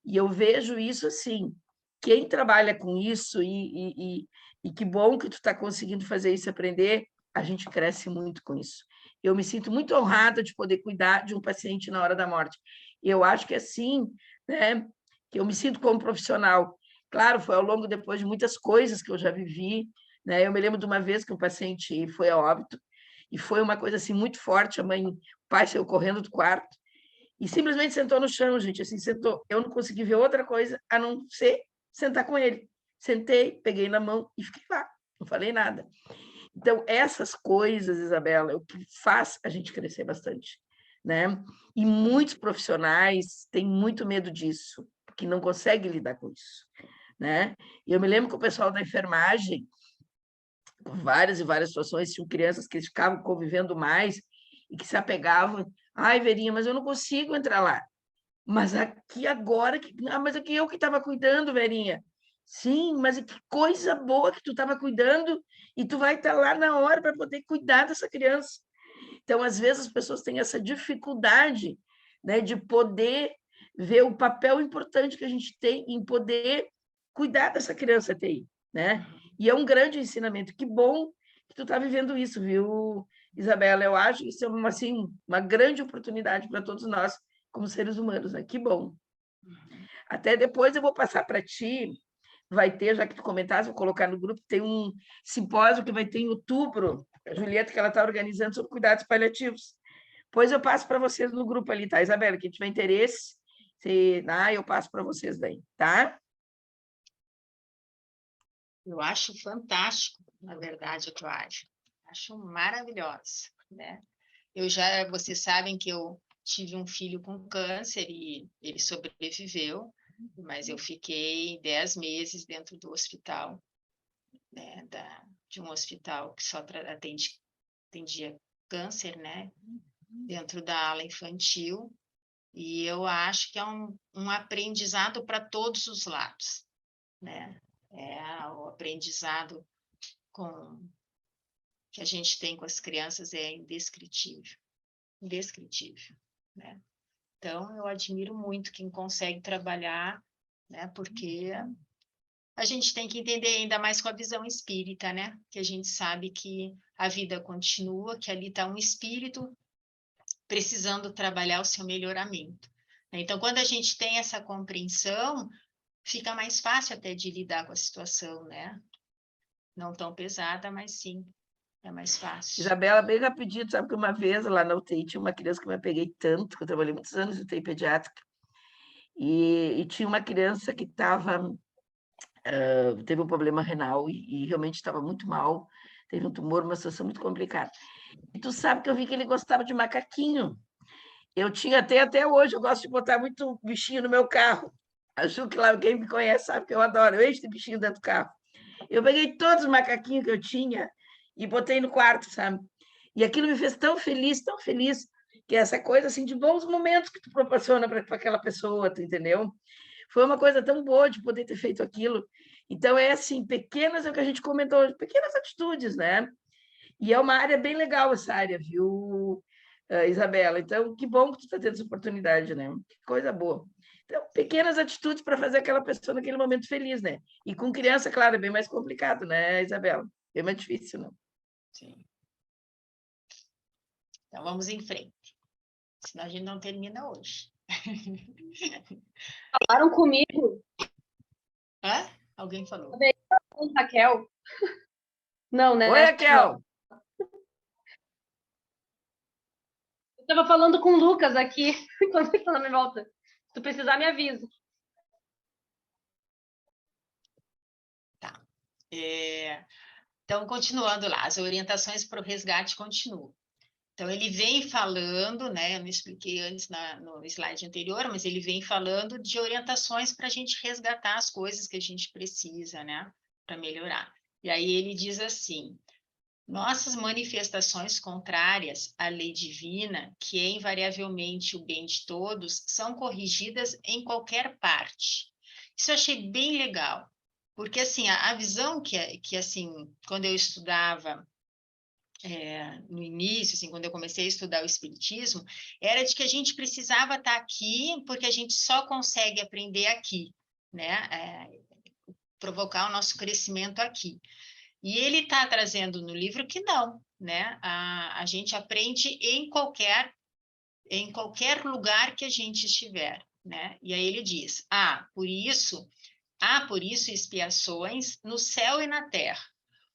S2: E eu vejo isso assim, quem trabalha com isso, e que bom que tu está conseguindo fazer isso, aprender, a gente cresce muito com isso. Eu me sinto muito honrada de poder cuidar de um paciente na hora da morte. E eu acho que assim, né, que eu me sinto como profissional. Claro, foi ao longo depois de muitas coisas que eu já vivi, né? Eu me lembro de uma vez que um paciente foi a óbito, e foi uma coisa assim muito forte, o pai saiu correndo do quarto, e simplesmente sentou no chão, gente, assim, sentou. Eu não consegui ver outra coisa a não ser sentar com ele. Sentei, peguei na mão e fiquei lá, não falei nada. Então, essas coisas, Isabela, é o que faz a gente crescer bastante, né? E muitos profissionais têm muito medo disso, porque não conseguem lidar com isso, né? E eu me lembro que o pessoal da enfermagem, com várias e várias situações, tinham crianças que ficavam convivendo mais e que se apegavam. Ai, Verinha, mas eu não consigo entrar lá. Mas aqui agora, mas aqui eu que estava cuidando, Verinha. Sim, mas que coisa boa que tu estava cuidando e tu vai estar lá na hora para poder cuidar dessa criança. Então, às vezes, as pessoas têm essa dificuldade, né, de poder ver o papel importante que a gente tem em poder cuidar dessa criança TI, né? E é um grande ensinamento. Que bom que tu está vivendo isso, viu, Isabela? Eu acho que isso é uma grande oportunidade para todos nós, como seres humanos, né? Que bom. Até depois eu vou passar para ti, vai ter, já que tu comentaste, vou colocar no grupo, tem um simpósio que vai ter em outubro, a Julieta, que ela está organizando sobre cuidados paliativos. Depois eu passo para vocês no grupo ali, tá, Isabela? Quem tiver interesse, eu passo para vocês daí, tá?
S3: Eu acho fantástico, na verdade, o que eu acho. Acho maravilhoso, né? Vocês sabem que eu tive um filho com câncer e ele sobreviveu, mas eu fiquei 10 meses dentro do hospital, né? De um hospital que só atendia câncer, né? Dentro da ala infantil. E eu acho que é um aprendizado para todos os lados, né? O aprendizado que a gente tem com as crianças é indescritível, indescritível, né? Então, eu admiro muito quem consegue trabalhar, né? Porque a gente tem que entender ainda mais com a visão espírita, né? Que a gente sabe que a vida continua, que ali está um espírito precisando trabalhar o seu melhoramento. Então, quando a gente tem essa compreensão, fica mais fácil até de lidar com a situação, né? Não tão pesada, mas sim, é mais fácil.
S2: Isabela, bem rapidinho, sabe que uma vez lá na UTI tinha uma criança que eu me apeguei tanto, que eu trabalhei muitos anos em UTI pediátrica, e tinha uma criança que estava teve um problema renal e realmente estava muito mal, teve um tumor, uma situação muito complicada. E tu sabe que eu vi que ele gostava de macaquinho. Eu tinha até hoje, eu gosto de botar muito bichinho no meu carro. Acho que lá quem me conhece sabe que eu adoro, eu encho de bichinho dentro do carro. Eu peguei todos os macaquinhos que eu tinha e botei no quarto, sabe? E aquilo me fez tão feliz, que é essa coisa assim de bons momentos que tu proporciona para aquela pessoa, tu entendeu? Foi uma coisa tão boa de poder ter feito aquilo. Então, é assim, pequenas, é o que a gente comentou hoje, pequenas atitudes, né? E é uma área bem legal essa área, viu, Isabela? Então, que bom que tu está tendo essa oportunidade, né? Que coisa boa. Então, pequenas atitudes para fazer aquela pessoa naquele momento feliz, né? E com criança, claro, é bem mais complicado, né, Isabela? Bem mais difícil, né?
S3: Sim. Então, vamos em frente. Senão a gente não termina hoje.
S5: Falaram comigo.
S3: Hã? Alguém falou.
S5: Raquel. Não, né?
S2: Oi, Raquel.
S5: Eu estava falando com o Lucas aqui, quando ele está na minha volta. Se tu precisar, me avisa.
S3: Tá. Então, continuando lá, as orientações para o resgate continuam. Então, ele vem falando, né? Eu não expliquei antes no slide anterior, mas ele vem falando de orientações para a gente resgatar as coisas que a gente precisa, né? Para melhorar. E aí ele diz assim: nossas manifestações contrárias à lei divina, que é invariavelmente o bem de todos, são corrigidas em qualquer parte. Isso eu achei bem legal, porque assim, a visão que assim, quando eu estudava no início, assim, quando eu comecei a estudar o Espiritismo, era de que a gente precisava estar aqui porque a gente só consegue aprender aqui, né? Provocar o nosso crescimento aqui. E ele está trazendo no livro que não, né? A gente aprende em qualquer lugar que a gente estiver, né? E aí ele diz: há por isso expiações no céu e na terra.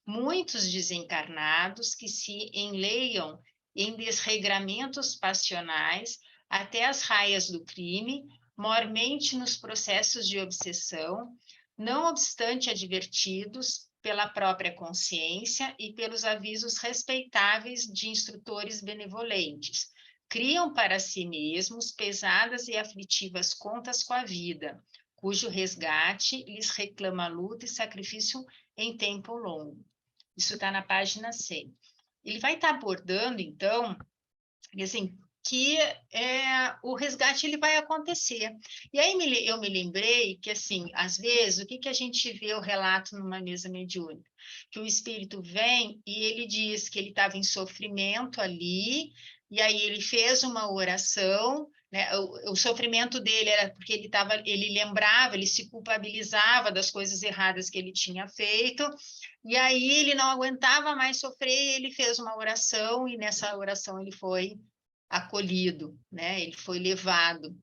S3: Muitos desencarnados que se enleiam em desregramentos passionais até as raias do crime, mormente nos processos de obsessão, não obstante advertidos pela própria consciência e pelos avisos respeitáveis de instrutores benevolentes. Criam para si mesmos pesadas e aflitivas contas com a vida, cujo resgate lhes reclama luta e sacrifício em tempo longo. Isso está na página 100. Ele vai estar abordando, então, assim, que o resgate ele vai acontecer. E aí eu me lembrei que, assim, às vezes, o que a gente vê o relato numa mesa mediúnica? Que o espírito vem e ele diz que ele estava em sofrimento ali, e aí ele fez uma oração, né? O sofrimento dele era porque ele lembrava, ele se culpabilizava das coisas erradas que ele tinha feito, e aí ele não aguentava mais sofrer, ele fez uma oração, e nessa oração ele foi acolhido, né? Ele foi levado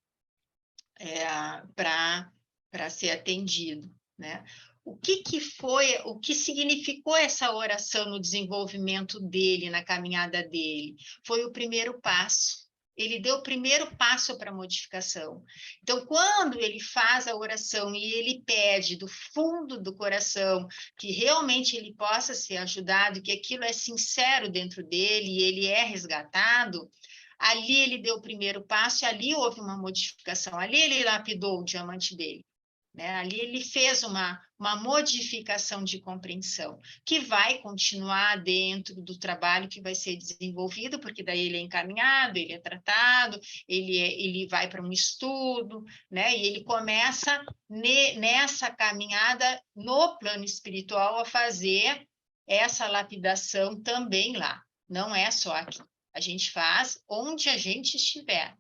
S3: para ser atendido, né? O que significou essa oração no desenvolvimento dele, na caminhada dele? Foi o primeiro passo. Ele deu o primeiro passo para a modificação. Então, quando ele faz a oração e ele pede do fundo do coração que realmente ele possa ser ajudado, que aquilo é sincero dentro dele e ele é resgatado, ali ele deu o primeiro passo e ali houve uma modificação. Ali ele lapidou o diamante dele. Né? Ali ele fez uma modificação de compreensão, que vai continuar dentro do trabalho que vai ser desenvolvido, porque daí ele é encaminhado, ele é tratado, ele vai para um estudo, né? E ele começa nessa caminhada no plano espiritual a fazer essa lapidação também lá, não é só aqui. A gente faz onde a gente estiver,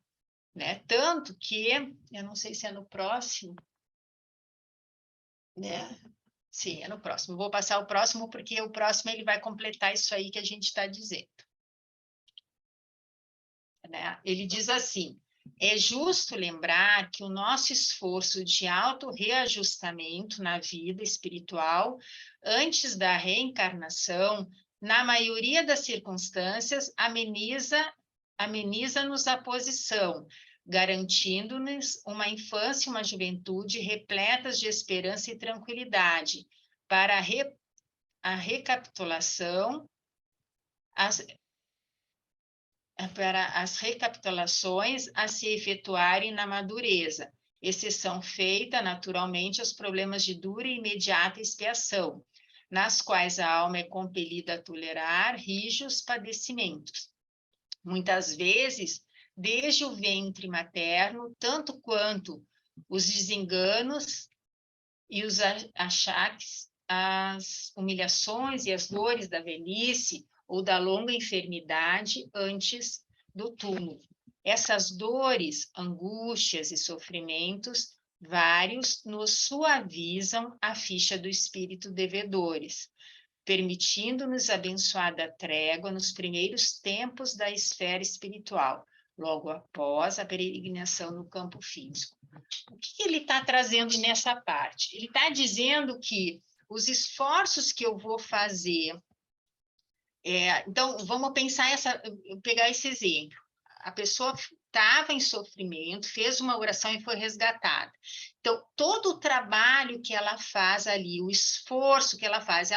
S3: né? Tanto que, eu não sei se é no próximo, né? Sim, é no próximo. Eu vou passar o próximo, porque o próximo ele vai completar isso aí que a gente está dizendo. Né? Ele diz assim: é justo lembrar que o nosso esforço de auto-reajustamento na vida espiritual, antes da reencarnação, na maioria das circunstâncias, ameniza-nos a posição, garantindo-nos uma infância e uma juventude repletas de esperança e tranquilidade para a recapitulação, para as recapitulações a se efetuarem na madureza, exceção feita, naturalmente, aos problemas de dura e imediata expiação, nas quais a alma é compelida a tolerar rijos padecimentos. Muitas vezes, desde o ventre materno, tanto quanto os desenganos e os achaques, as humilhações e as dores da velhice ou da longa enfermidade antes do túmulo. Essas dores, angústias e sofrimentos vários nos suavizam a ficha do espírito devedores, permitindo-nos abençoada trégua nos primeiros tempos da esfera espiritual, logo após a peregrinação no campo físico. O que ele está trazendo nessa parte? Ele está dizendo que os esforços que eu vou fazer... então, vamos pensar pegar esse exemplo. A pessoa estava em sofrimento, fez uma oração e foi resgatada. Então, todo o trabalho que ela faz ali, o esforço que ela faz,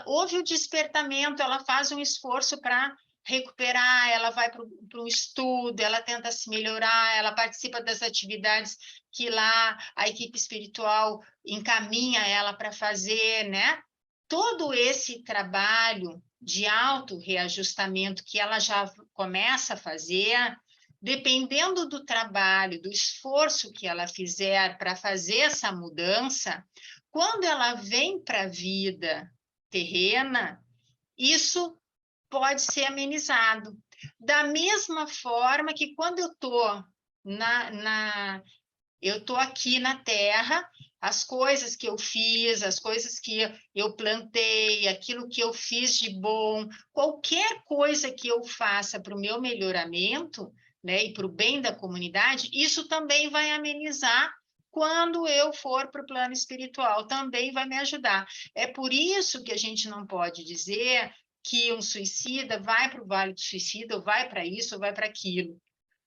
S3: houve o despertamento, ela faz um esforço para recuperar, ela vai para um estudo, ela tenta se melhorar, ela participa das atividades que lá a equipe espiritual encaminha ela para fazer, né? Todo esse trabalho de auto-reajustamento que ela já começa a fazer, dependendo do trabalho, do esforço que ela fizer para fazer essa mudança, quando ela vem para a vida terrena, isso pode ser amenizado. Da mesma forma que quando eu estou aqui na Terra, as coisas que eu fiz, as coisas que eu plantei, aquilo que eu fiz de bom, qualquer coisa que eu faça para o meu melhoramento, né, e para o bem da comunidade, isso também vai amenizar quando eu for para o plano espiritual, também vai me ajudar. É por isso que a gente não pode dizer que um suicida vai para o Vale do Suicida, ou vai para isso, ou vai para aquilo.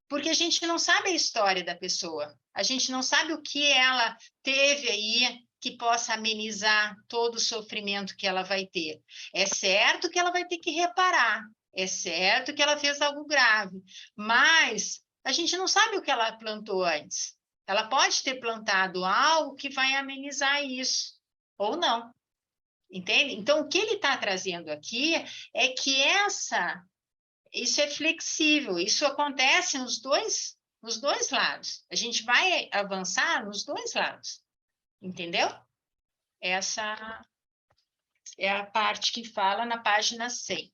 S3: Porque a gente não sabe a história da pessoa, a gente não sabe o que ela teve aí que possa amenizar todo o sofrimento que ela vai ter. É certo que ela vai ter que reparar, é certo que ela fez algo grave, mas a gente não sabe o que ela plantou antes. Ela pode ter plantado algo que vai amenizar isso, ou não. Entende? Então, o que ele está trazendo aqui é que isso é flexível, isso acontece nos dois lados. A gente vai avançar nos dois lados, entendeu? Essa é a parte que fala na página 100.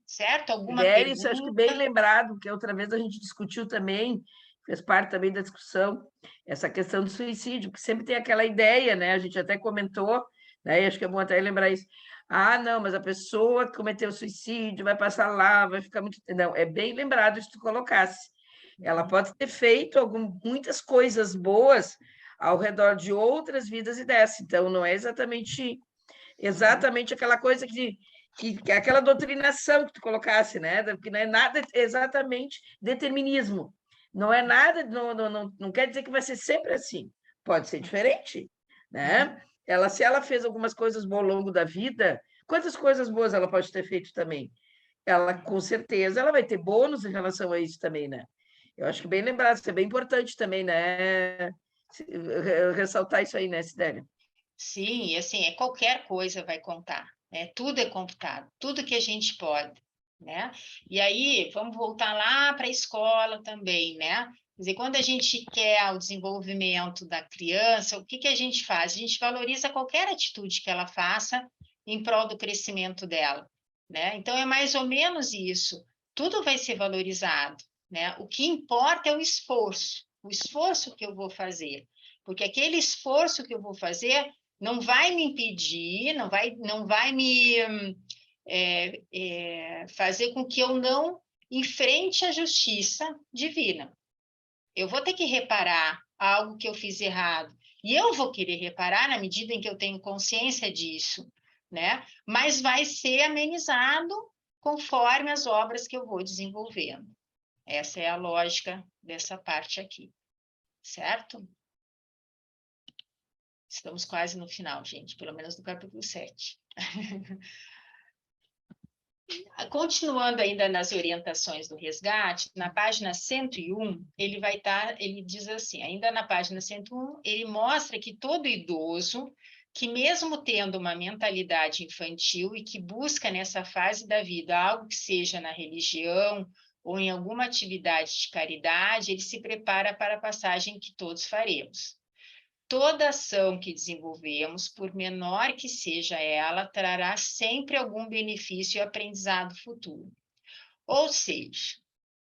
S3: Certo? Alguma pergunta?
S2: Isso acho que bem lembrado, que outra vez a gente discutiu também, fez parte também da discussão, essa questão do suicídio, que sempre tem aquela ideia, né? A gente até comentou, né? E acho que é bom até lembrar isso. Ah, não, mas a pessoa que cometeu suicídio vai passar lá, vai ficar muito... Não, é bem lembrado se tu colocasse. Ela pode ter feito muitas coisas boas ao redor de outras vidas e dessa. Então, não é exatamente aquela coisa que aquela doutrinação que tu colocasse, né? Porque não é nada exatamente determinismo. Não é nada, não quer dizer que vai ser sempre assim. Pode ser diferente, né? Se ela fez algumas coisas boas ao longo da vida, quantas coisas boas ela pode ter feito também? Ela, com certeza, ela vai ter bônus em relação a isso também, né? Eu acho que bem lembrado, isso é bem importante também, né? Ressaltar isso aí, né, Sidélia?
S3: Sim, assim, qualquer coisa vai contar, né? Tudo é computado, tudo que a gente pode, né? E aí, vamos voltar lá para a escola também, né? Quer dizer, quando a gente quer o desenvolvimento da criança, o que a gente faz? A gente valoriza qualquer atitude que ela faça em prol do crescimento dela, né? Então, é mais ou menos isso. Tudo vai ser valorizado, né? O que importa é o esforço que eu vou fazer, porque aquele esforço que eu vou fazer não vai me impedir, não vai me fazer com que eu não enfrente a justiça divina. Eu vou ter que reparar algo que eu fiz errado, e eu vou querer reparar na medida em que eu tenho consciência disso, né? Mas vai ser amenizado conforme as obras que eu vou desenvolvendo. Essa é a lógica dessa parte aqui, certo? Estamos quase no final, gente, pelo menos no capítulo 7. Continuando ainda nas orientações do resgate, na página 101, ele diz assim, ainda na página 101, ele mostra que todo idoso, que mesmo tendo uma mentalidade infantil e que busca nessa fase da vida algo que seja na religião ou em alguma atividade de caridade, ele se prepara para a passagem que todos faremos. Toda ação que desenvolvemos, por menor que seja ela, trará sempre algum benefício e aprendizado futuro. Ou seja,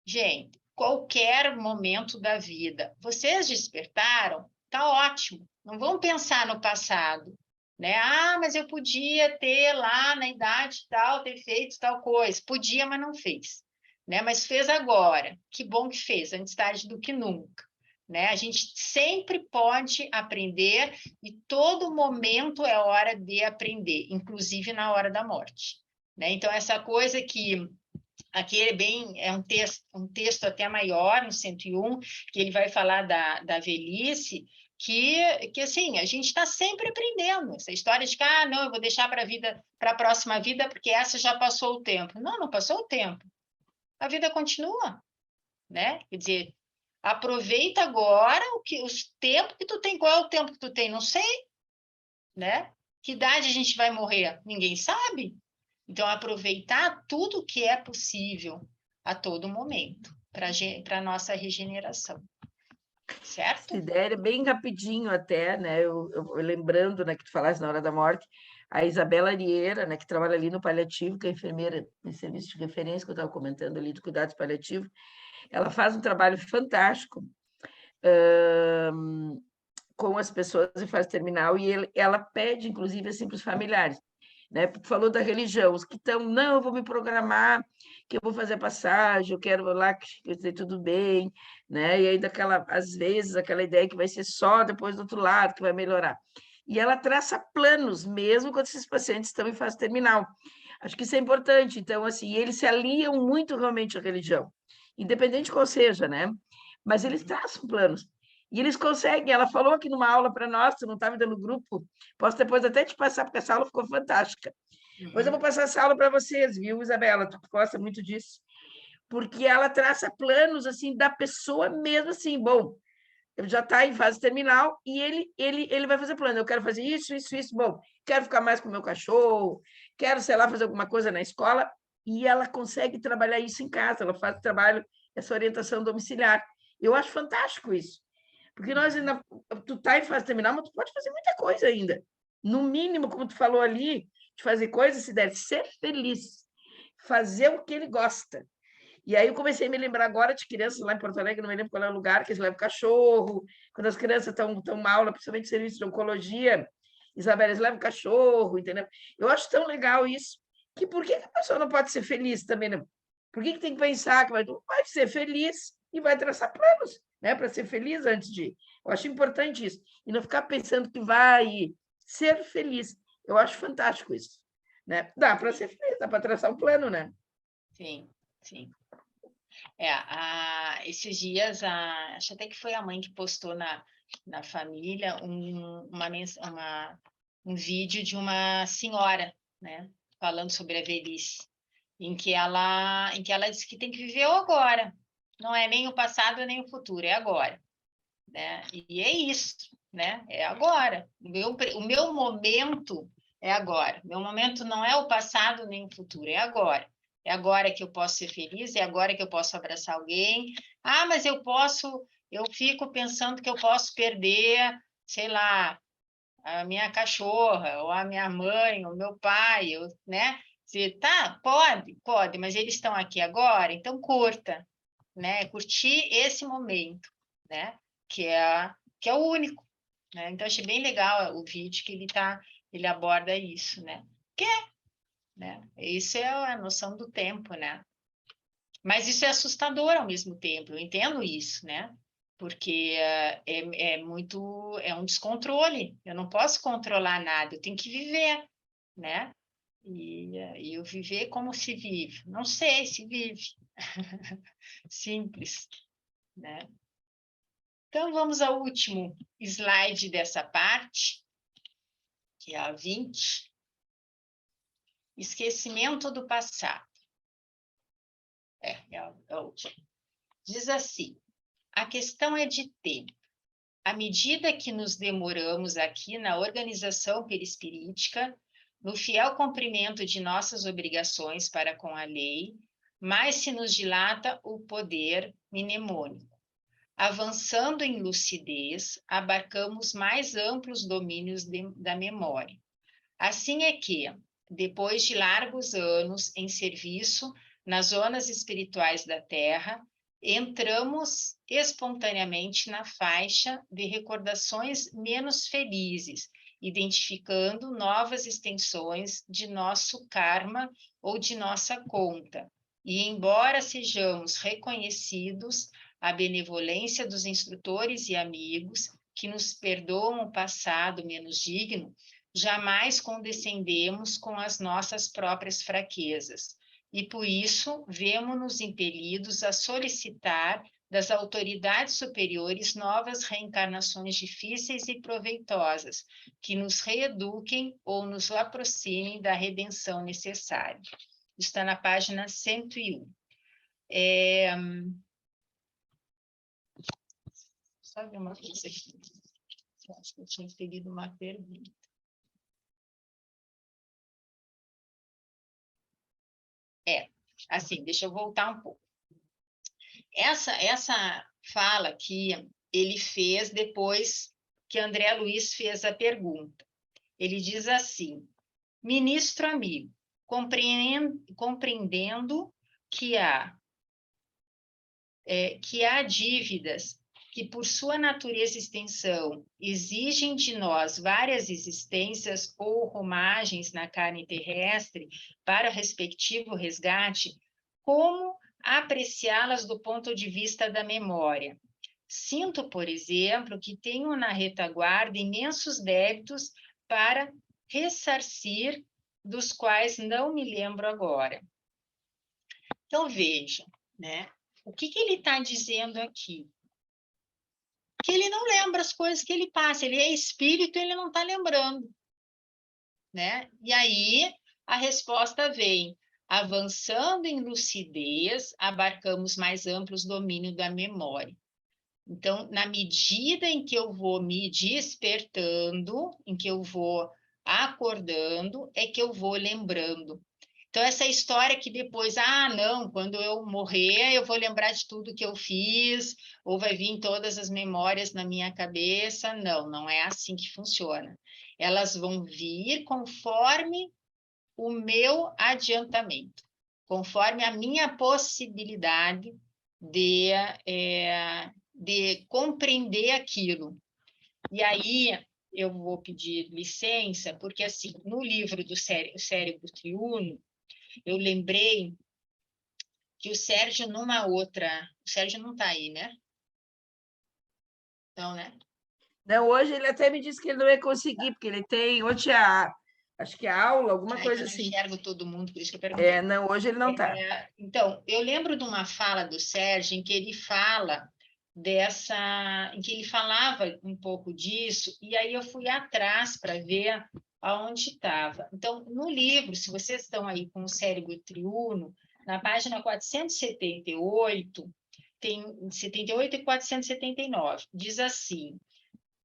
S3: gente, qualquer momento da vida, vocês despertaram, tá ótimo. Não vão pensar no passado, né? Ah, mas eu podia ter lá na idade tal, ter feito tal coisa. Podia, mas não fez, né? Mas fez agora. Que bom que fez, antes tarde do que nunca. Né? A gente sempre pode aprender e todo momento é hora de aprender, inclusive na hora da morte. Né? Então, essa coisa que aqui é um texto até maior, no 101, que ele vai falar da velhice, que assim, a gente está sempre aprendendo. Essa história de que, não, eu vou deixar para a próxima vida, porque essa já passou o tempo. Não, não passou o tempo. A vida continua, né? Quer dizer, aproveita agora os tempos que tu tem. Qual é o tempo que tu tem? Não sei, né? Que idade a gente vai morrer? Ninguém sabe. Então, aproveitar tudo que é possível a todo momento para a nossa regeneração. Certo?
S2: Sidéria, bem rapidinho até, né? Eu lembrando, né, que tu falaste na hora da morte, a Isabela Arieira, né, que trabalha ali no paliativo, que é enfermeira em serviço de referência, que eu estava comentando ali de cuidados paliativos, ela faz um trabalho fantástico com as pessoas em fase terminal e ela pede, inclusive, assim, para os familiares, né? Porque falou da religião, os que estão, não, eu vou me programar, que eu vou fazer a passagem, eu quero lá que esteja tudo bem, né? E ainda às vezes, aquela ideia que vai ser só depois do outro lado, que vai melhorar. E ela traça planos, mesmo quando esses pacientes estão em fase terminal. Acho que isso é importante. Então, assim, eles se aliam muito realmente à religião, independente qual seja, né? Mas eles traçam planos. E eles conseguem. Ela falou aqui numa aula para nós, tu não estava dando grupo, posso depois até te passar, porque essa aula ficou fantástica. Depois eu vou passar essa aula para vocês, viu, Isabela? Tu gosta muito disso. Porque ela traça planos, assim, da pessoa mesmo, assim, bom, já está em fase terminal e ele vai fazer plano. Eu quero fazer isso, isso, isso. Bom, quero ficar mais com o meu cachorro, quero, sei lá, fazer alguma coisa na escola. E ela consegue trabalhar isso em casa, ela faz trabalho, essa orientação domiciliar. Eu acho fantástico isso. Porque nós ainda, tu tá em fase terminal, mas tu pode fazer muita coisa ainda. No mínimo, como tu falou ali, de fazer coisas, se deve ser feliz, fazer o que ele gosta. E aí eu comecei a me lembrar agora de crianças lá em Porto Alegre, não me lembro qual é o lugar, que eles levam cachorro, quando as crianças estão mal, principalmente serviço de oncologia, Isabela, eles levam cachorro, entendeu? Eu acho tão legal isso, que por que a pessoa não pode ser feliz também? Não? Por que tem que pensar que vai ser feliz e vai traçar planos, né, para ser feliz antes de ir? Eu acho importante isso. E não ficar pensando que vai ser feliz. Eu acho fantástico isso. Né? Dá para ser feliz, dá para traçar um plano, né?
S3: Sim, sim. Esses dias, acho até que foi a mãe que postou na família um vídeo de uma senhora, né, falando sobre a velhice, em que ela disse que tem que viver o agora, não é nem o passado nem o futuro, é agora, né? E é isso, né? É agora. O meu momento é agora. Meu momento não é o passado nem o futuro, é agora. É agora que eu posso ser feliz, é agora que eu posso abraçar alguém. Mas eu fico pensando que eu posso perder, sei lá, a minha cachorra, ou a minha mãe, ou meu pai, né? Tá, pode, mas eles estão aqui agora, então curta, né? Curtir esse momento, né? Que é o único, né? Então, achei bem legal o vídeo que ele aborda isso, né? Né? Isso é a noção do tempo, né? Mas isso é assustador ao mesmo tempo, eu entendo isso, né? Porque é um descontrole, eu não posso controlar nada, eu tenho que viver, né? E o viver como se vive? Não sei se vive. Simples, né? Então, vamos ao último slide dessa parte, que é a 20. Esquecimento do passado. É a última. Diz assim, a questão é de tempo. À medida que nos demoramos aqui na organização perispirítica, no fiel cumprimento de nossas obrigações para com a lei, mais se nos dilata o poder mnemônico. Avançando em lucidez, abarcamos mais amplos domínios da memória. Assim é que, depois de largos anos em serviço nas zonas espirituais da Terra, entramos espontaneamente na faixa de recordações menos felizes, identificando novas extensões de nosso karma ou de nossa conta. E, embora sejamos reconhecidos a benevolência dos instrutores e amigos que nos perdoam o passado menos digno, jamais condescendemos com as nossas próprias fraquezas. E, por isso, vemo-nos impelidos a solicitar das autoridades superiores novas reencarnações difíceis e proveitosas, que nos reeduquem ou nos aproximem da redenção necessária. Está na página 101. Sabe uma coisa aqui? Eu acho que eu tinha escolhido uma pergunta. Assim, deixa eu voltar um pouco. Essa fala que ele fez depois que André Luiz fez a pergunta. Ele diz assim, ministro amigo, compreendendo que há dívidas que, por sua natureza e extensão, exigem de nós várias existências ou romagens na carne terrestre para o respectivo resgate, como apreciá-las do ponto de vista da memória? Sinto, por exemplo, que tenho na retaguarda imensos débitos para ressarcir, dos quais não me lembro agora. Então, vejam, né? O que ele está dizendo aqui? Que ele não lembra as coisas que ele passa, ele é espírito e ele não está lembrando, né? E aí a resposta vem, avançando em lucidez, abarcamos mais amplos domínios da memória. Então, na medida em que eu vou me despertando, em que eu vou acordando, é que eu vou lembrando. Então, essa história que depois, não, quando eu morrer, eu vou lembrar de tudo que eu fiz, ou vai vir todas as memórias na minha cabeça. Não, não é assim que funciona. Elas vão vir conforme o meu adiantamento, conforme a minha possibilidade de compreender aquilo. E aí, eu vou pedir licença, porque, assim, no livro do Cérebro Triuno, eu lembrei que o Sérgio, numa outra... O Sérgio não está aí, né? Não, né?
S2: Não, hoje ele até me disse que ele não ia conseguir, porque ele tem... Hoje acho que a aula, alguma coisa assim.
S3: Eu não enxergo todo mundo, por isso que eu perguntei.
S2: Não, hoje ele não está.
S3: Então, eu lembro de uma fala do Sérgio em que ele fala em que ele falava um pouco disso, e aí eu fui atrás para ver aonde estava. Então, no livro, se vocês estão aí com o Cérebro Triuno, na página 478, tem 78 e 479, diz assim,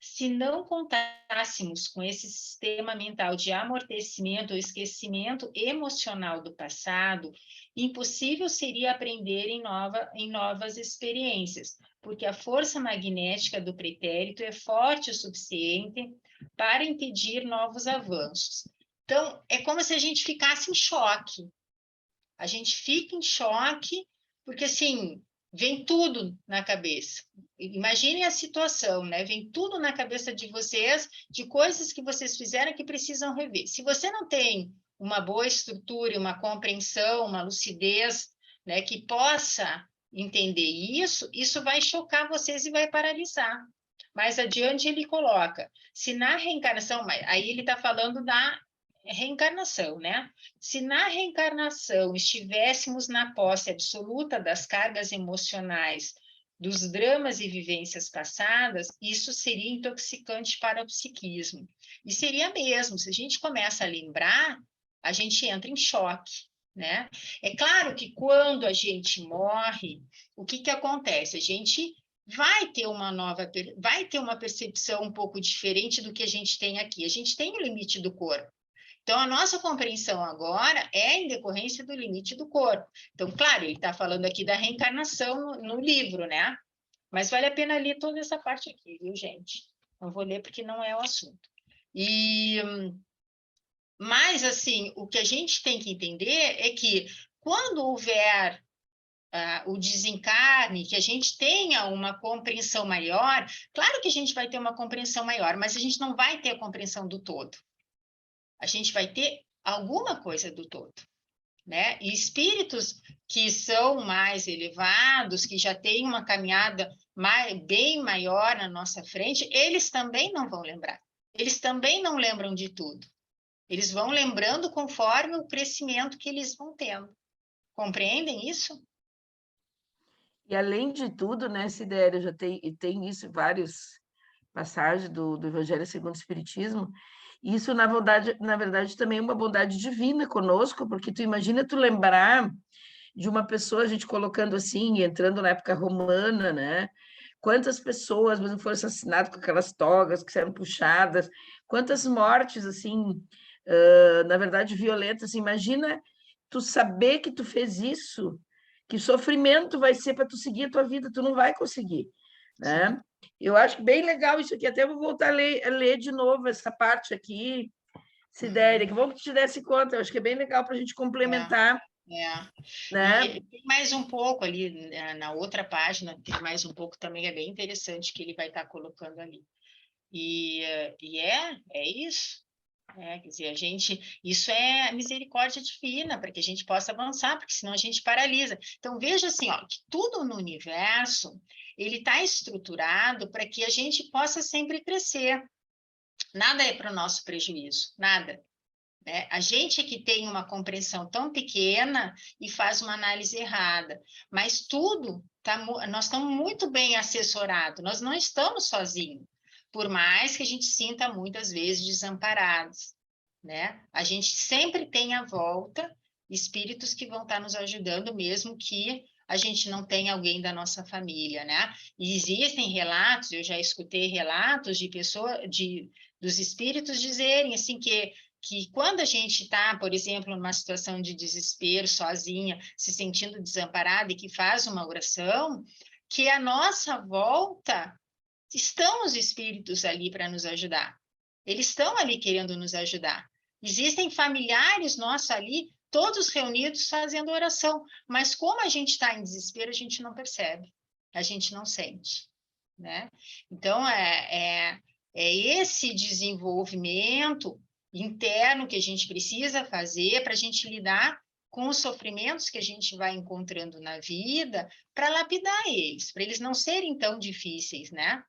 S3: se não contássemos com esse sistema mental de amortecimento ou esquecimento emocional do passado, impossível seria aprender em novas experiências, porque a força magnética do pretérito é forte o suficiente para impedir novos avanços. Então, é como se a gente ficasse em choque. A gente fica em choque, porque, assim, vem tudo na cabeça. Imaginem a situação, né? Vem tudo na cabeça de vocês, de coisas que vocês fizeram que precisam rever. Se você não tem uma boa estrutura, uma compreensão, uma lucidez, né, que possa entender isso, isso vai chocar vocês e vai paralisar. Mais adiante ele coloca, se na reencarnação, aí ele está falando reencarnação, né? Se na reencarnação estivéssemos na posse absoluta das cargas emocionais, dos dramas e vivências passadas, isso seria intoxicante para o psiquismo. E seria mesmo, se a gente começa a lembrar, a gente entra em choque, né? É claro que quando a gente morre, o que acontece? A gente vai ter uma percepção um pouco diferente do que a gente tem aqui. A gente tem o limite do corpo. Então, a nossa compreensão agora é em decorrência do limite do corpo. Então, claro, ele está falando aqui da reencarnação no livro, né? Mas vale a pena ler toda essa parte aqui, viu, gente? Não vou ler porque não é o assunto. Mas, assim, o que a gente tem que entender é que quando houver o desencarne, que a gente tenha uma compreensão maior, claro que a gente vai ter uma compreensão maior, mas a gente não vai ter a compreensão do todo. A gente vai ter alguma coisa do todo, né? E espíritos que são mais elevados, que já têm uma caminhada bem maior na nossa frente, eles também não vão lembrar. Eles também não lembram de tudo. Eles vão lembrando conforme o crescimento que eles vão tendo. Compreendem isso?
S2: E além de tudo, né, Sidéria, já tem isso em várias passagens do Evangelho segundo o Espiritismo. Isso, na verdade, também é uma bondade divina conosco, porque tu imagina tu lembrar de uma pessoa, a gente colocando assim, entrando na época romana, né? Quantas pessoas mesmo foram assassinadas com aquelas togas que eram puxadas, quantas mortes, assim, na verdade, violentas. Assim, imagina tu saber que tu fez isso, que sofrimento vai ser para tu seguir a tua vida, tu não vai conseguir, né? Eu acho bem legal isso aqui, até vou voltar a ler de novo essa parte aqui, Sidéria, que bom que tu te desse conta, eu acho que é bem legal para a gente complementar. Né?
S3: E tem mais um pouco ali, na outra página, tem mais um pouco também, é bem interessante que ele vai estar colocando ali. E é isso. Quer dizer, isso é misericórdia divina, para que a gente possa avançar, porque senão a gente paralisa. Então, veja assim, ó, que tudo no universo, ele está estruturado para que a gente possa sempre crescer. Nada é para o nosso prejuízo, nada. Né? A gente é que tem uma compreensão tão pequena e faz uma análise errada, mas tudo, nós estamos muito bem assessorados, nós não estamos sozinhos, por mais que a gente sinta muitas vezes desamparados, né? A gente sempre tem à volta espíritos que vão estar nos ajudando, mesmo que a gente não tenha alguém da nossa família, né? E existem relatos, eu já escutei relatos de dos espíritos dizerem assim que quando a gente está, por exemplo, numa situação de desespero, sozinha, se sentindo desamparada e que faz uma oração, que à nossa volta estão os espíritos ali para nos ajudar. Eles estão ali querendo nos ajudar. Existem familiares nossos ali, todos reunidos fazendo oração, mas como a gente está em desespero, a gente não percebe, a gente não sente, né? Então, é esse desenvolvimento interno que a gente precisa fazer para a gente lidar com os sofrimentos que a gente vai encontrando na vida, para lapidar eles, para eles não serem tão difíceis, né?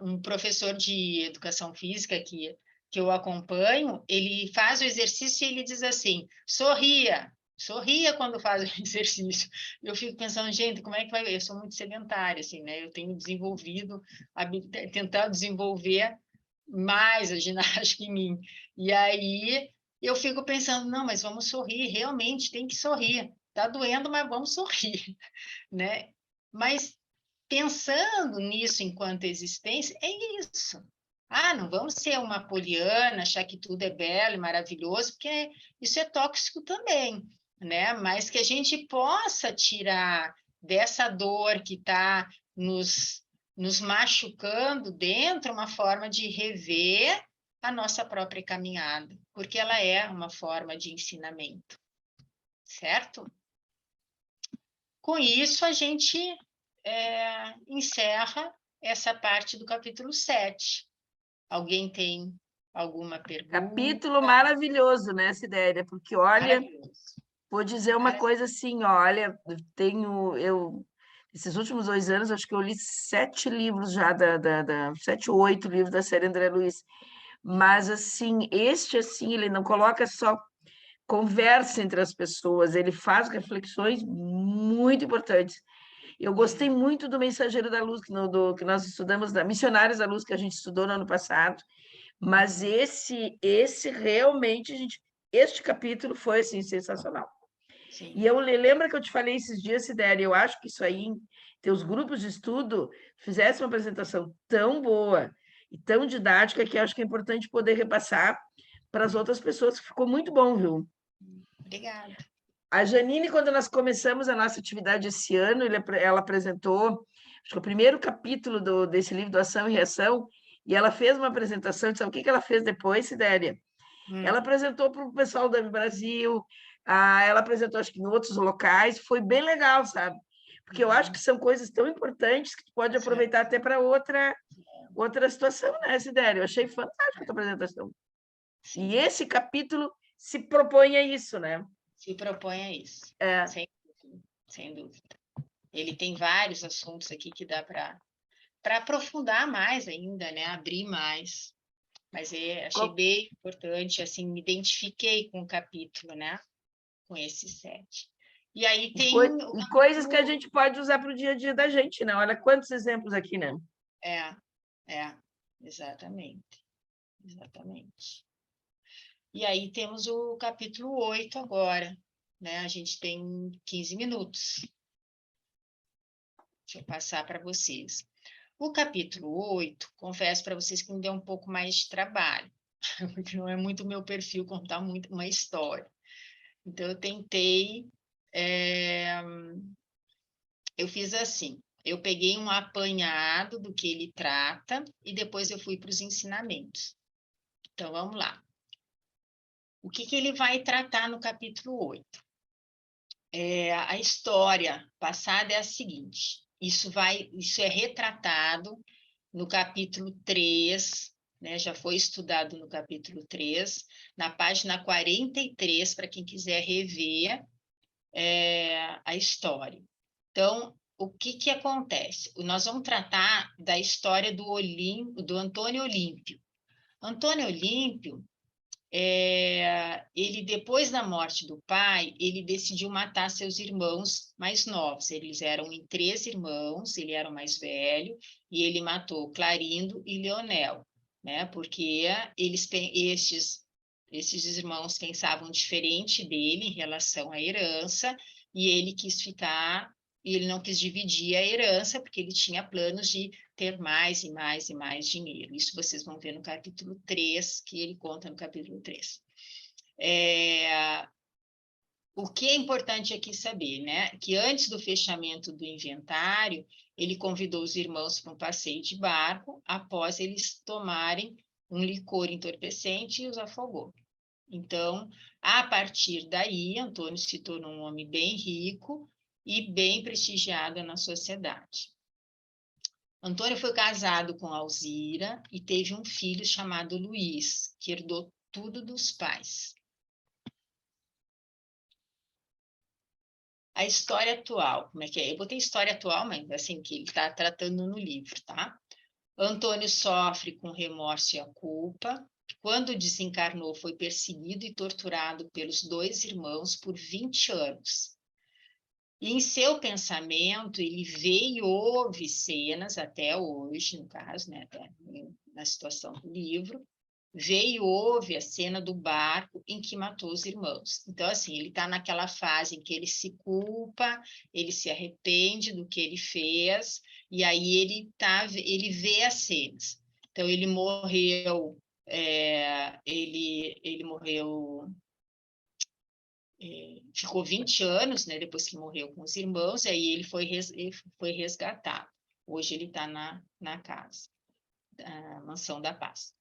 S3: Um professor de educação física que eu acompanho, ele faz o exercício e ele diz assim, sorria quando faz o exercício. Eu fico pensando, gente, como é que vai? Eu sou muito sedentária, assim, né? Eu tenho tentado desenvolver mais a ginástica em mim. E aí eu fico pensando, não, mas vamos sorrir, realmente tem que sorrir. Está doendo, mas vamos sorrir, né? Mas pensando nisso enquanto existência, é isso. Não vamos ser uma poliana, achar que tudo é belo e maravilhoso, porque isso é tóxico também, né? Mas que a gente possa tirar dessa dor que está nos machucando dentro uma forma de rever a nossa própria caminhada, porque ela é uma forma de ensinamento, certo? Com isso, a gente encerra essa parte do capítulo 7. Alguém tem alguma pergunta?
S2: Capítulo maravilhoso, né, Sidéria? Porque, olha, vou dizer uma coisa assim, olha, esses últimos 2 anos, acho que eu li 7 livros já, 7 ou 8 livros da série André Luiz. mas, assim, assim, ele não coloca só conversa entre as pessoas, ele faz reflexões muito importantes. Eu gostei muito do Mensageiro da Luz, que nós estudamos, da Missionários da Luz, que a gente estudou no ano passado, mas esse realmente, este capítulo foi, assim, sensacional.
S3: Sim.
S2: E eu lembro que eu te falei esses dias, Sidéria, eu acho que isso aí, teus grupos de estudo fizessem uma apresentação tão boa e tão didática que eu acho que é importante poder repassar para as outras pessoas, que ficou muito bom, viu?
S3: Obrigada.
S2: A Janine, quando nós começamos a nossa atividade esse ano, ela apresentou, acho que o primeiro capítulo desse livro do Ação e Reação, e ela fez uma apresentação, sabe o que ela fez depois, Sidéria? Ela apresentou para o pessoal do Brasil, ela apresentou, acho que em outros locais, foi bem legal, sabe? Porque eu acho que são coisas tão importantes que tu pode aproveitar até para outra situação, né, Sidéria? Eu achei fantástica a tua apresentação.
S3: Sim.
S2: E esse capítulo se propõe a isso, né?
S3: Se propõe a isso,
S2: É.
S3: sem dúvida. Ele tem vários assuntos aqui que dá para aprofundar mais ainda, né? Abrir mais. Mas achei bem importante, assim, me identifiquei com o capítulo, né? Com esse 7. E aí tem...
S2: E coisas que a gente pode usar para o dia a dia da gente, né? Olha quantos exemplos aqui, né?
S3: Exatamente. Exatamente. E aí temos o capítulo 8 agora, né? A gente tem 15 minutos. Deixa eu passar para vocês. O capítulo 8, confesso para vocês que me deu um pouco mais de trabalho, porque não é muito o meu perfil contar muito uma história. Então, eu tentei... Eu fiz assim, eu peguei um apanhado do que ele trata e depois eu fui para os ensinamentos. Então, vamos lá. O que ele vai tratar no capítulo 8? A história passada é a seguinte, isso é retratado no capítulo 3, né, já foi estudado no capítulo 3, na página 43, para quem quiser rever a história. Então, o que acontece? Nós vamos tratar da história do Antônio Olímpio. Antônio Olímpio, ele, depois da morte do pai, ele decidiu matar seus irmãos mais novos. Eles eram em 3 irmãos, ele era o mais velho, e ele matou Clarindo e Leonel, né? Porque estes irmãos pensavam diferente dele em relação à herança, e ele não quis dividir a herança, porque ele tinha planos de ter mais e mais e mais dinheiro. Isso vocês vão ver no capítulo 3, que ele conta no capítulo 3. O que é importante aqui saber, né? Que antes do fechamento do inventário, ele convidou os irmãos para um passeio de barco, após eles tomarem um licor entorpecente e os afogou. Então, a partir daí, Antônio se tornou um homem bem rico e bem prestigiado na sociedade. Antônio foi casado com Alzira e teve um filho chamado Luís, que herdou tudo dos pais. A história atual, como é que é? Eu botei história atual, mas assim, que ele está tratando no livro, tá? Antônio sofre com remorso e a culpa. Quando desencarnou, foi perseguido e torturado pelos 2 irmãos por 20 anos. E em seu pensamento, ele vê e ouve cenas, até hoje, no caso, né, até na situação do livro, vê e ouve a cena do barco em que matou os irmãos. Então, assim, ele está naquela fase em que ele se culpa, ele se arrepende do que ele fez, e aí ele vê as cenas. Então, ele morreu, ele morreu... ficou 20 anos, né, depois que morreu com os irmãos, e aí ele foi resgatado. Hoje ele está na casa, a Mansão da Paz.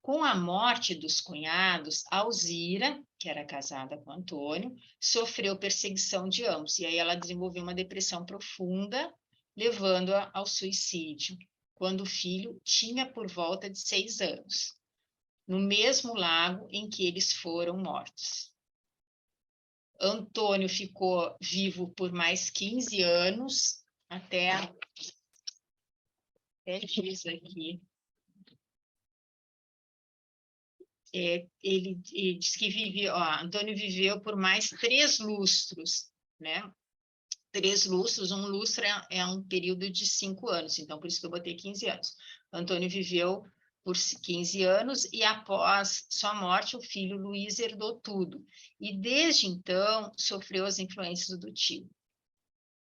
S3: Com a morte dos cunhados, Alzira, que era casada com Antônio, sofreu perseguição de ambos, e aí ela desenvolveu uma depressão profunda, levando-a ao suicídio, quando o filho tinha por volta de 6 anos, no mesmo lago em que eles foram mortos. Antônio ficou vivo por mais 15 anos, até diz aqui, ele diz que Antônio viveu por mais 3 lustros, né? 3 lustros, um lustro é um período de 5 anos, então por isso que eu botei 15 anos. Antônio viveu por 15 anos e após sua morte o filho Luís herdou tudo. E desde então sofreu as influências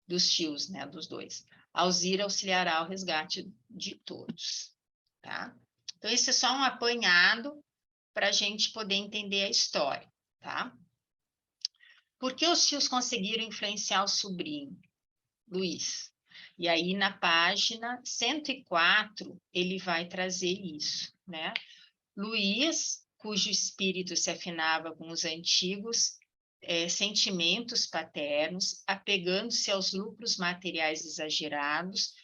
S3: dos tios, né, dos dois. Alzira auxiliará o resgate de todos, tá? Então esse é só um apanhado para a gente poder entender a história, tá? Por que os tios conseguiram influenciar o sobrinho, Luís? E aí, na página 104, ele vai trazer isso, né? Luís, cujo espírito se afinava com os antigos sentimentos paternos, apegando-se aos lucros materiais exagerados,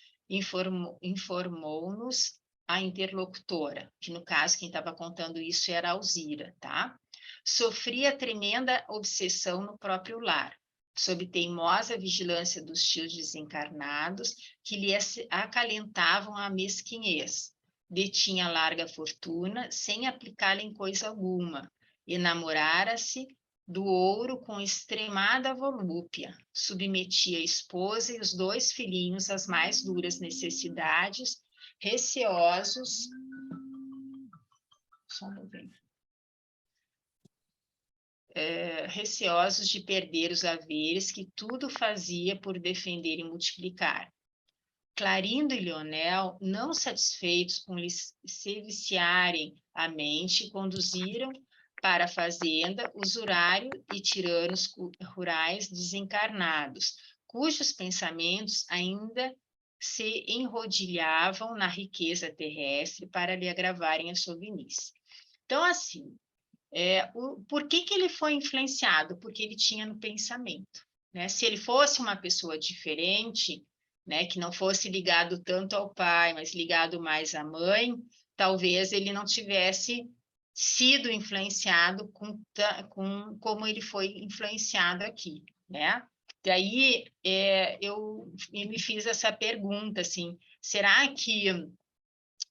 S3: informou-nos a interlocutora, que no caso quem estava contando isso era a Alzira, tá? Sofria tremenda obsessão no próprio lar, sob teimosa vigilância dos tios desencarnados, que lhe acalentavam a mesquinhez. Detinha larga fortuna, sem aplicá-la em coisa alguma. Enamorara-se do ouro com extremada volúpia. Submetia a esposa e os 2 filhinhos às mais duras necessidades, receosos... Só um momento. Receosos de perder os haveres que tudo fazia por defender e multiplicar. Clarindo e Leonel, não satisfeitos com se viciarem a mente, conduziram para a fazenda usurário e tiranos rurais desencarnados, cujos pensamentos ainda se enrodilhavam na riqueza terrestre para lhe agravarem a sovinice. Então, assim, por que ele foi influenciado? Porque ele tinha no pensamento, né? Se ele fosse uma pessoa diferente, né, que não fosse ligado tanto ao pai, mas ligado mais à mãe, talvez ele não tivesse sido influenciado como ele foi influenciado aqui, né? Daí eu me fiz essa pergunta, assim, será que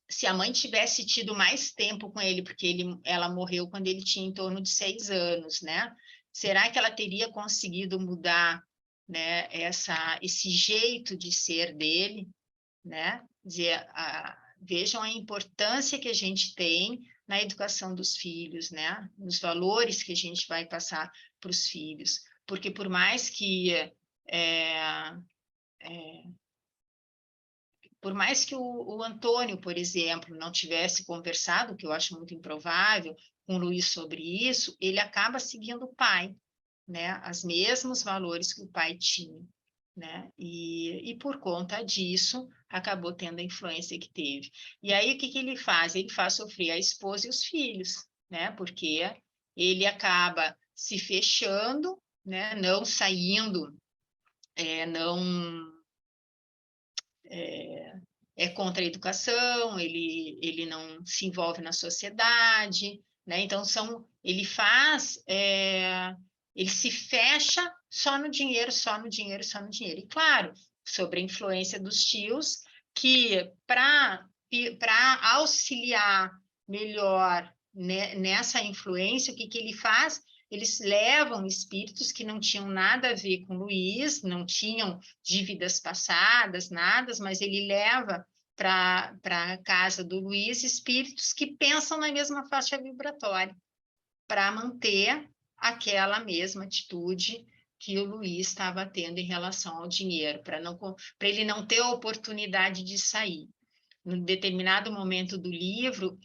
S3: se a mãe tivesse tido mais tempo com ele, porque ela morreu quando ele tinha em torno de 6 anos, né? Será que ela teria conseguido mudar, né, esse jeito de ser dele, né? Vejam a importância que a gente tem na educação dos filhos, né? Nos valores que a gente vai passar para os filhos. Porque por mais que o Antônio, por exemplo, não tivesse conversado, que eu acho muito improvável, com o Luís sobre isso, ele acaba seguindo o pai, né? Os mesmos valores que o pai tinha, né? E por conta disso, acabou tendo a influência que teve. E aí, o que ele faz? Ele faz sofrer a esposa e os filhos, né? Porque ele acaba se fechando, né? Não saindo, não... é contra a educação, ele não se envolve na sociedade, né? Então, ele se fecha só no dinheiro, só no dinheiro, só no dinheiro. E, claro, sobre a influência dos tios, que para auxiliar melhor, né, nessa influência, o que ele faz? Eles levam espíritos que não tinham nada a ver com Luís, não tinham dívidas passadas, nada, mas ele leva para a casa do Luís espíritos que pensam na mesma faixa vibratória, para manter aquela mesma atitude que o Luís estava tendo em relação ao dinheiro, para ele não ter a oportunidade de sair. Em determinado momento do livro,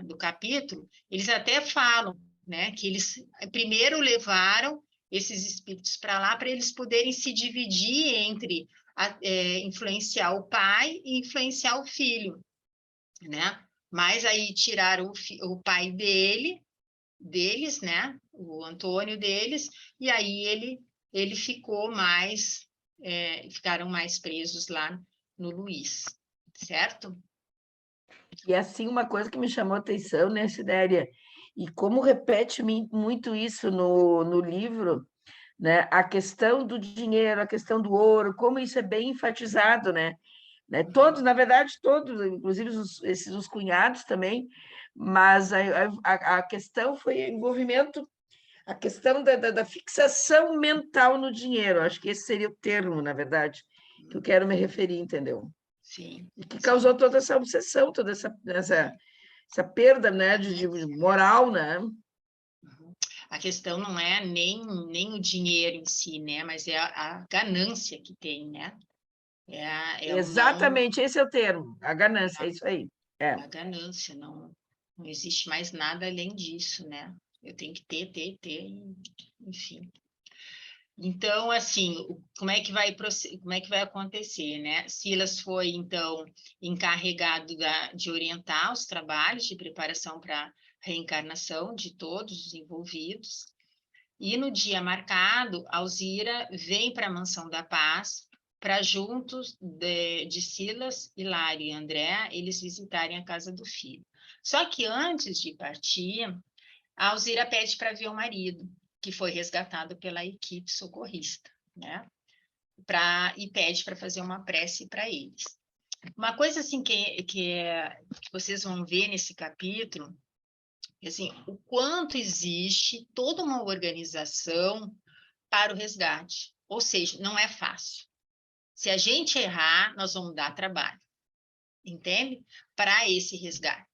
S3: do capítulo, eles até falam, né, que eles primeiro levaram esses espíritos para lá para eles poderem se dividir entre influenciar o pai e influenciar o filho, né? Mas aí tiraram o pai deles, né? O Antônio deles, e aí ele ficou mais, ficaram mais presos lá no Luís, certo?
S2: E assim, uma coisa que me chamou a atenção, né, Sidéria, e como repete muito isso no livro, né, a questão do dinheiro, a questão do ouro, como isso é bem enfatizado, né? né? Todos, na verdade, todos, inclusive os cunhados também, mas a questão foi o envolvimento, a questão da fixação mental no dinheiro, acho que esse seria o termo, na verdade, que eu quero me referir, entendeu?
S3: Sim.
S2: E que causou toda essa obsessão, toda essa perda, né, de moral, né?
S3: A questão não é nem o dinheiro em si, né? Mas é a ganância que tem, né?
S2: Exatamente, esse é o termo, a ganância, é isso aí.
S3: A ganância, não existe mais nada além disso, né? Eu tenho que ter, enfim. Então, assim, como é que vai acontecer, né? Silas foi, então, encarregado de orientar os trabalhos de preparação para a reencarnação de todos os envolvidos. E no dia marcado, Alzira vem para a Mansão da Paz para, juntos de Silas, Hilário e André, eles visitarem a casa do filho. Só que antes de partir, a Alzira pede para ver o marido, que foi resgatado pela equipe socorrista, né? E pede para fazer uma prece para eles. Uma coisa assim que vocês vão ver nesse capítulo, assim, o quanto existe toda uma organização para o resgate. Ou seja, não é fácil. Se a gente errar, nós vamos dar trabalho, entende? Para esse resgate.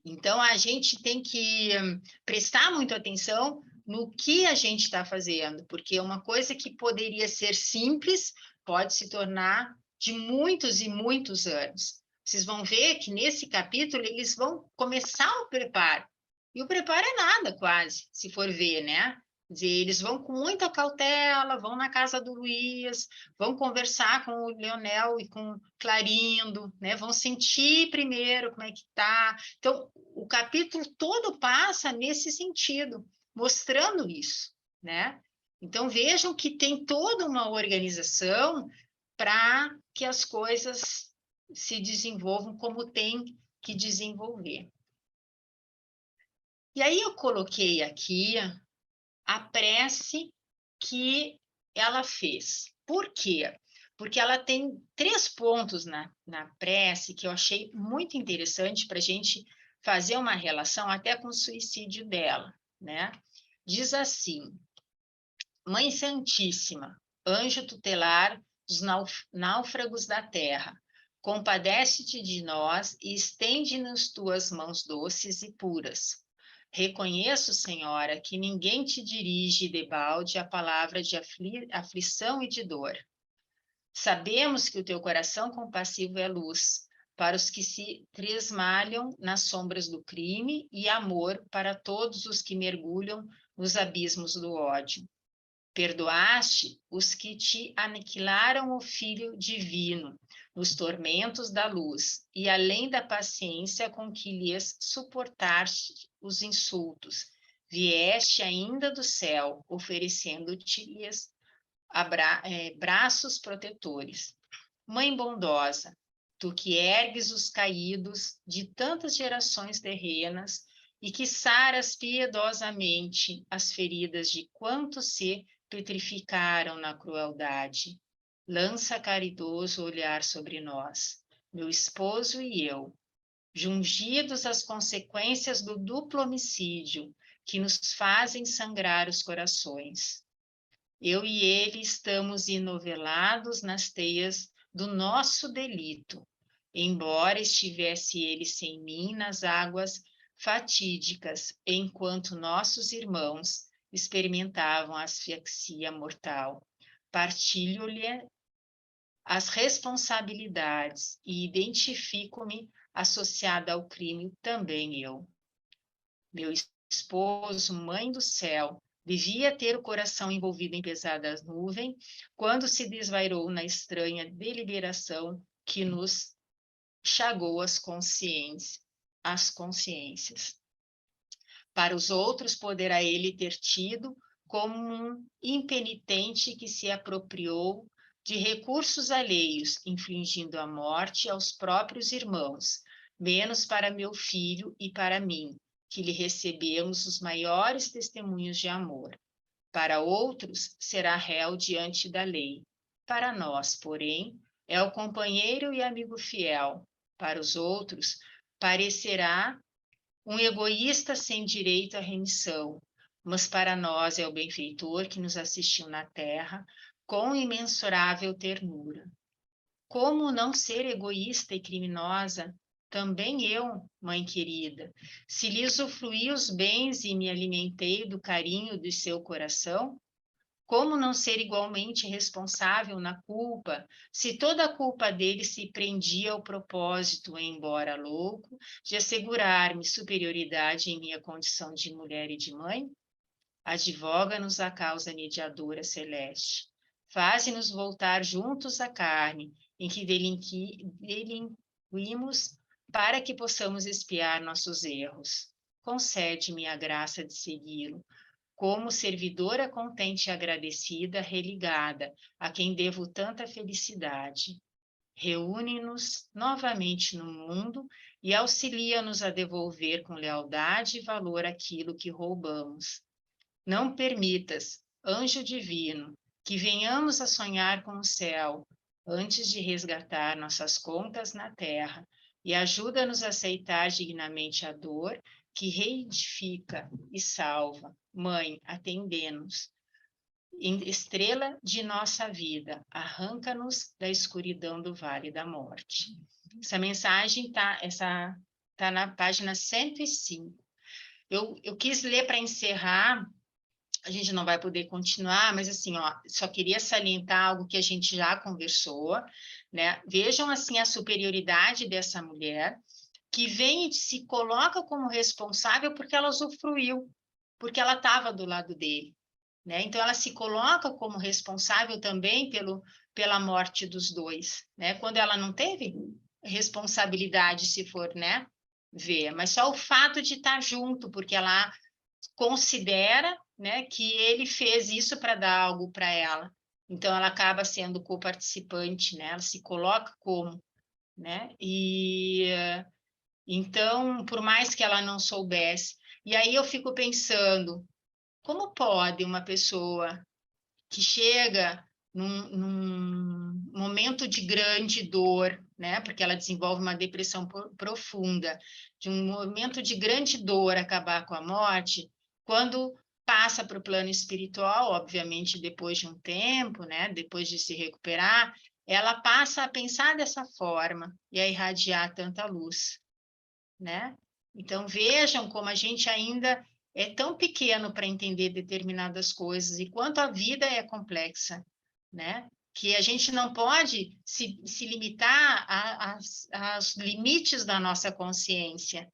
S3: Então, a gente tem que prestar muita atenção no que a gente está fazendo, porque uma coisa que poderia ser simples pode se tornar de muitos e muitos anos. Vocês vão ver que nesse capítulo eles vão começar o preparo. E o preparo é nada, quase, se for ver, né? Quer dizer, eles vão com muita cautela, vão na casa do Luiz, vão conversar com o Leonel e com o Clarindo, né? Vão sentir primeiro como é que está. Então, o capítulo todo passa nesse sentido, mostrando isso, né? Então, vejam que tem toda uma organização para que as coisas se desenvolvam como tem que desenvolver. E aí eu coloquei aqui a prece que ela fez. Por quê? Porque ela tem 3 pontos na prece que eu achei muito interessante para a gente fazer uma relação até com o suicídio dela, né? Diz assim: Mãe Santíssima, anjo tutelar dos náufragos da terra, compadece-te de nós e estende-nos tuas mãos doces e puras. Reconheço, Senhora, que ninguém te dirige debalde a palavra de aflição e de dor. Sabemos que o teu coração compassivo é luz para os que se tresmalham nas sombras do crime e amor para todos os que mergulham nos abismos do ódio. Perdoaste os que te aniquilaram o Filho Divino nos tormentos da luz, e além da paciência com que lhes suportaste os insultos, vieste ainda do céu, oferecendo-te-lhes braços protetores. Mãe bondosa, tu que ergues os caídos de tantas gerações terrenas e que saras piedosamente as feridas de quantos se petrificaram na crueldade, lança caridoso olhar sobre nós, meu esposo e eu, jungidos às consequências do duplo homicídio que nos fazem sangrar os corações. Eu e ele estamos enovelados nas teias do nosso delito, embora estivesse ele sem mim nas águas fatídicas, enquanto nossos irmãos experimentavam a asfixia mortal. Partilho-lhe as responsabilidades e identifico-me associada ao crime também eu. Meu esposo, mãe do céu, devia ter o coração envolvido em pesadas nuvens quando se desvairou na estranha deliberação que nos chagou as consciências. Para os outros, poderá ele ter tido como um impenitente que se apropriou de recursos alheios, infligindo a morte aos próprios irmãos, menos para meu filho e para mim, que lhe recebemos os maiores testemunhos de amor. Para outros, será réu diante da lei. Para nós, porém, É o companheiro e amigo fiel. Para os outros, parecerá um egoísta sem direito à remissão, mas para nós é o benfeitor que nos assistiu na terra com imensurável ternura. Como não ser egoísta e criminosa? Também eu, mãe querida, se lhe usufruí os bens e me alimentei do carinho de seu coração, como não ser igualmente responsável na culpa, se toda a culpa dele se prendia ao propósito, embora louco, de assegurar-me superioridade em minha condição de mulher e de mãe? Advoga-nos a causa mediadora celeste. Faze-nos voltar juntos à carne, em que delinquimos, para que possamos expiar nossos erros. Concede-me a graça de segui-lo, como servidora contente e agradecida, religada, a quem devo tanta felicidade. Reúne-nos novamente no mundo e auxilia-nos a devolver com lealdade e valor aquilo que roubamos. Não permitas, anjo divino, que venhamos a sonhar com o céu, antes de resgatar nossas contas na terra, e ajuda-nos a aceitar dignamente a dor que reedifica e salva. Mãe, atendê-nos. Estrela de nossa vida, arranca-nos da escuridão do vale da morte. Essa mensagem tá na página 105. Eu quis ler para encerrar, a gente não vai poder continuar, mas assim, ó, só queria salientar algo que a gente já conversou, né? Vejam assim a superioridade dessa mulher, que vem e se coloca como responsável porque ela usufruiu, porque ela estava do lado dele, né? Então ela se coloca como responsável também pela morte dos dois, né? Quando ela não teve responsabilidade, se for, né, ver, mas só o fato de estar junto, porque ela considera, né, que ele fez isso para dar algo para ela. Então ela acaba sendo coparticipante, né? Ela se coloca como, né? E então, por mais que ela não soubesse, e aí eu fico pensando, como pode uma pessoa que chega num momento de grande dor, né? Porque ela desenvolve uma depressão profunda, de um momento de grande dor acabar com a morte, quando passa para o plano espiritual, obviamente depois de um tempo, né? Depois de se recuperar, ela passa a pensar dessa forma e a irradiar tanta luz, né? Então vejam como a gente ainda é tão pequeno para entender determinadas coisas e quanto a vida é complexa, né? Que a gente não pode se limitar aos limites da nossa consciência,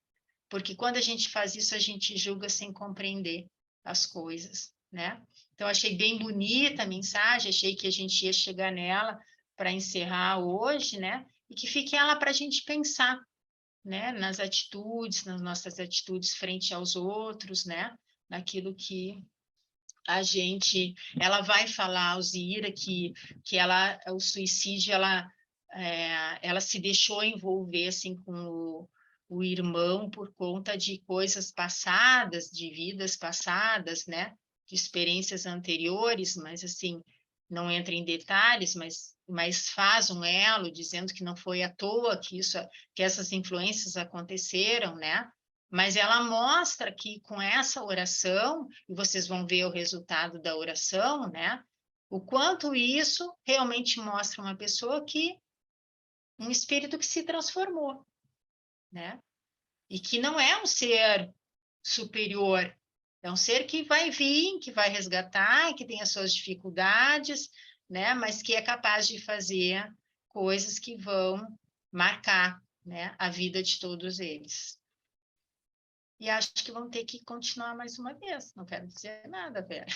S3: porque quando a gente faz isso, a gente julga sem compreender as coisas, né? Então, achei bem bonita a mensagem, achei que a gente ia chegar nela para encerrar hoje, né? E que fique ela para a gente pensar, né, nas atitudes, nas nossas atitudes frente aos outros, né, naquilo que a gente, ela vai falar, Alzira, que o suicídio, ela se deixou envolver, assim, com o irmão por conta de coisas passadas, de vidas passadas, né, de experiências anteriores, mas, assim, não entra em detalhes, mas faz um elo dizendo que não foi à toa que essas influências aconteceram, né? Mas ela mostra que com essa oração, e vocês vão ver o resultado da oração, né? O quanto isso realmente mostra uma pessoa um espírito que se transformou, né? E que não é um ser superior, é um ser que vai vir, que vai resgatar, que tem as suas dificuldades, né? Mas que é capaz de fazer coisas que vão marcar, né, a vida de todos eles. E acho que vão ter que continuar mais uma vez. Não quero dizer nada, Vera.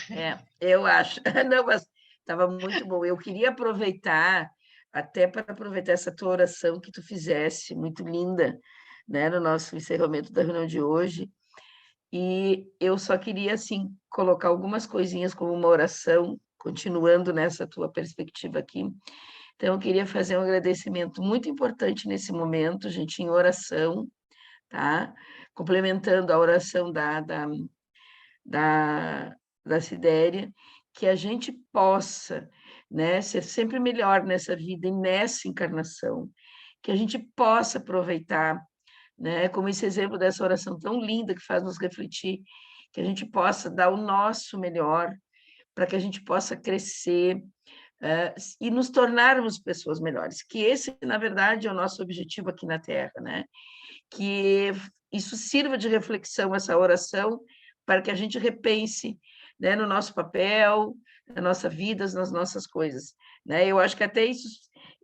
S2: Eu acho. Não, mas estava muito bom. Eu queria aproveitar, até para aproveitar essa tua oração que tu fizesse, muito linda, né, no nosso encerramento da reunião de hoje. E eu só queria, assim, colocar algumas coisinhas como uma oração, continuando nessa tua perspectiva aqui. Então, eu queria fazer um agradecimento muito importante nesse momento, gente, em oração, tá? Complementando a oração da Sidéria, que a gente possa, né, ser sempre melhor nessa vida e nessa encarnação, que a gente possa aproveitar, né, como esse exemplo dessa oração tão linda que faz nos refletir, que a gente possa dar o nosso melhor para que a gente possa crescer e nos tornarmos pessoas melhores, que esse, na verdade, é o nosso objetivo aqui na Terra, né? Que isso sirva de reflexão, essa oração, para que a gente repense, né, no nosso papel, na nossa vida, nas nossas coisas, né? Eu acho que até isso,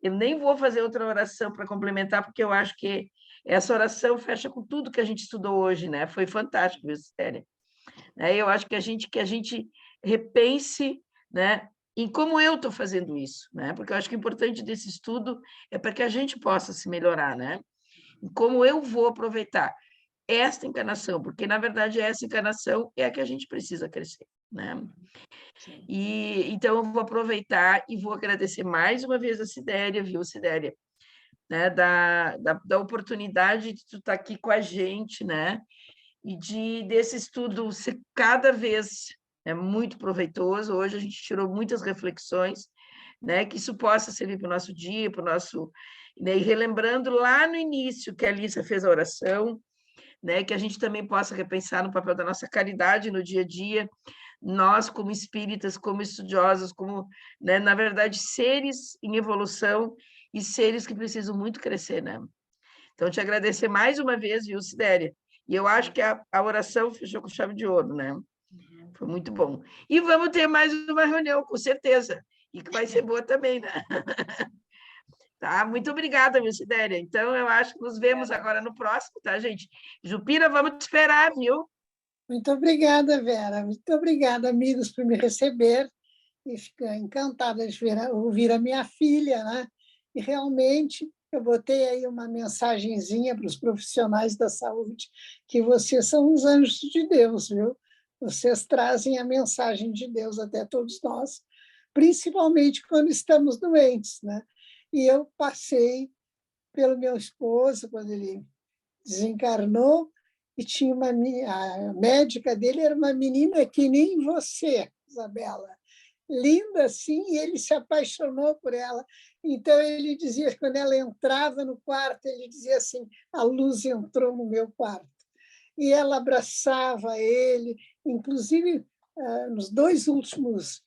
S2: eu nem vou fazer outra oração para complementar, porque eu acho que essa oração fecha com tudo que a gente estudou hoje, né? Foi fantástico, viu, Célia? Eu acho que a gente repense, né, em como eu estou fazendo isso, né? Porque eu acho que o importante desse estudo é para que a gente possa se melhorar, né? Em como eu vou aproveitar esta encarnação, porque, na verdade, essa encarnação é a que a gente precisa crescer, né? E, então, eu vou aproveitar e vou agradecer mais uma vez a Sidéria, viu, Sidéria? Né, da oportunidade de tu estar aqui com a gente, né? E desse estudo ser cada vez muito proveitoso. Hoje a gente tirou muitas reflexões, né? Que isso possa servir para o nosso dia, para o nosso... Né, e relembrando lá no início que a Alissa fez a oração, né? Que a gente também possa repensar no papel da nossa caridade no dia a dia, nós como espíritas, como estudiosos, como, né, na verdade, seres em evolução e seres que precisam muito crescer, né? Então, te agradecer mais uma vez, viu, Sidéria? E eu acho que a oração fechou com chave de ouro, né? Foi muito bom. E vamos ter mais uma reunião, com certeza. E que vai ser boa também, né? Tá? Muito obrigada, viu, Sidéria? Então, eu acho que nos vemos agora no próximo, tá, gente? Jupira, vamos te esperar, viu?
S6: Muito obrigada, Vera. Muito obrigada, amigos, por me receber. E fico encantada de ouvir a minha filha, né? E realmente eu botei aí uma mensagenzinha para os profissionais da saúde, que vocês são os anjos de Deus, viu? Vocês trazem a mensagem de Deus até todos nós, principalmente quando estamos doentes, né? E eu passei pelo meu esposo, quando ele desencarnou, e tinha a médica dele era uma menina que nem você, Isabela, linda assim, e ele se apaixonou por ela. Então, ele dizia que quando ela entrava no quarto, ele dizia assim, a luz entrou no meu quarto. E ela abraçava ele, inclusive, nos dois últimos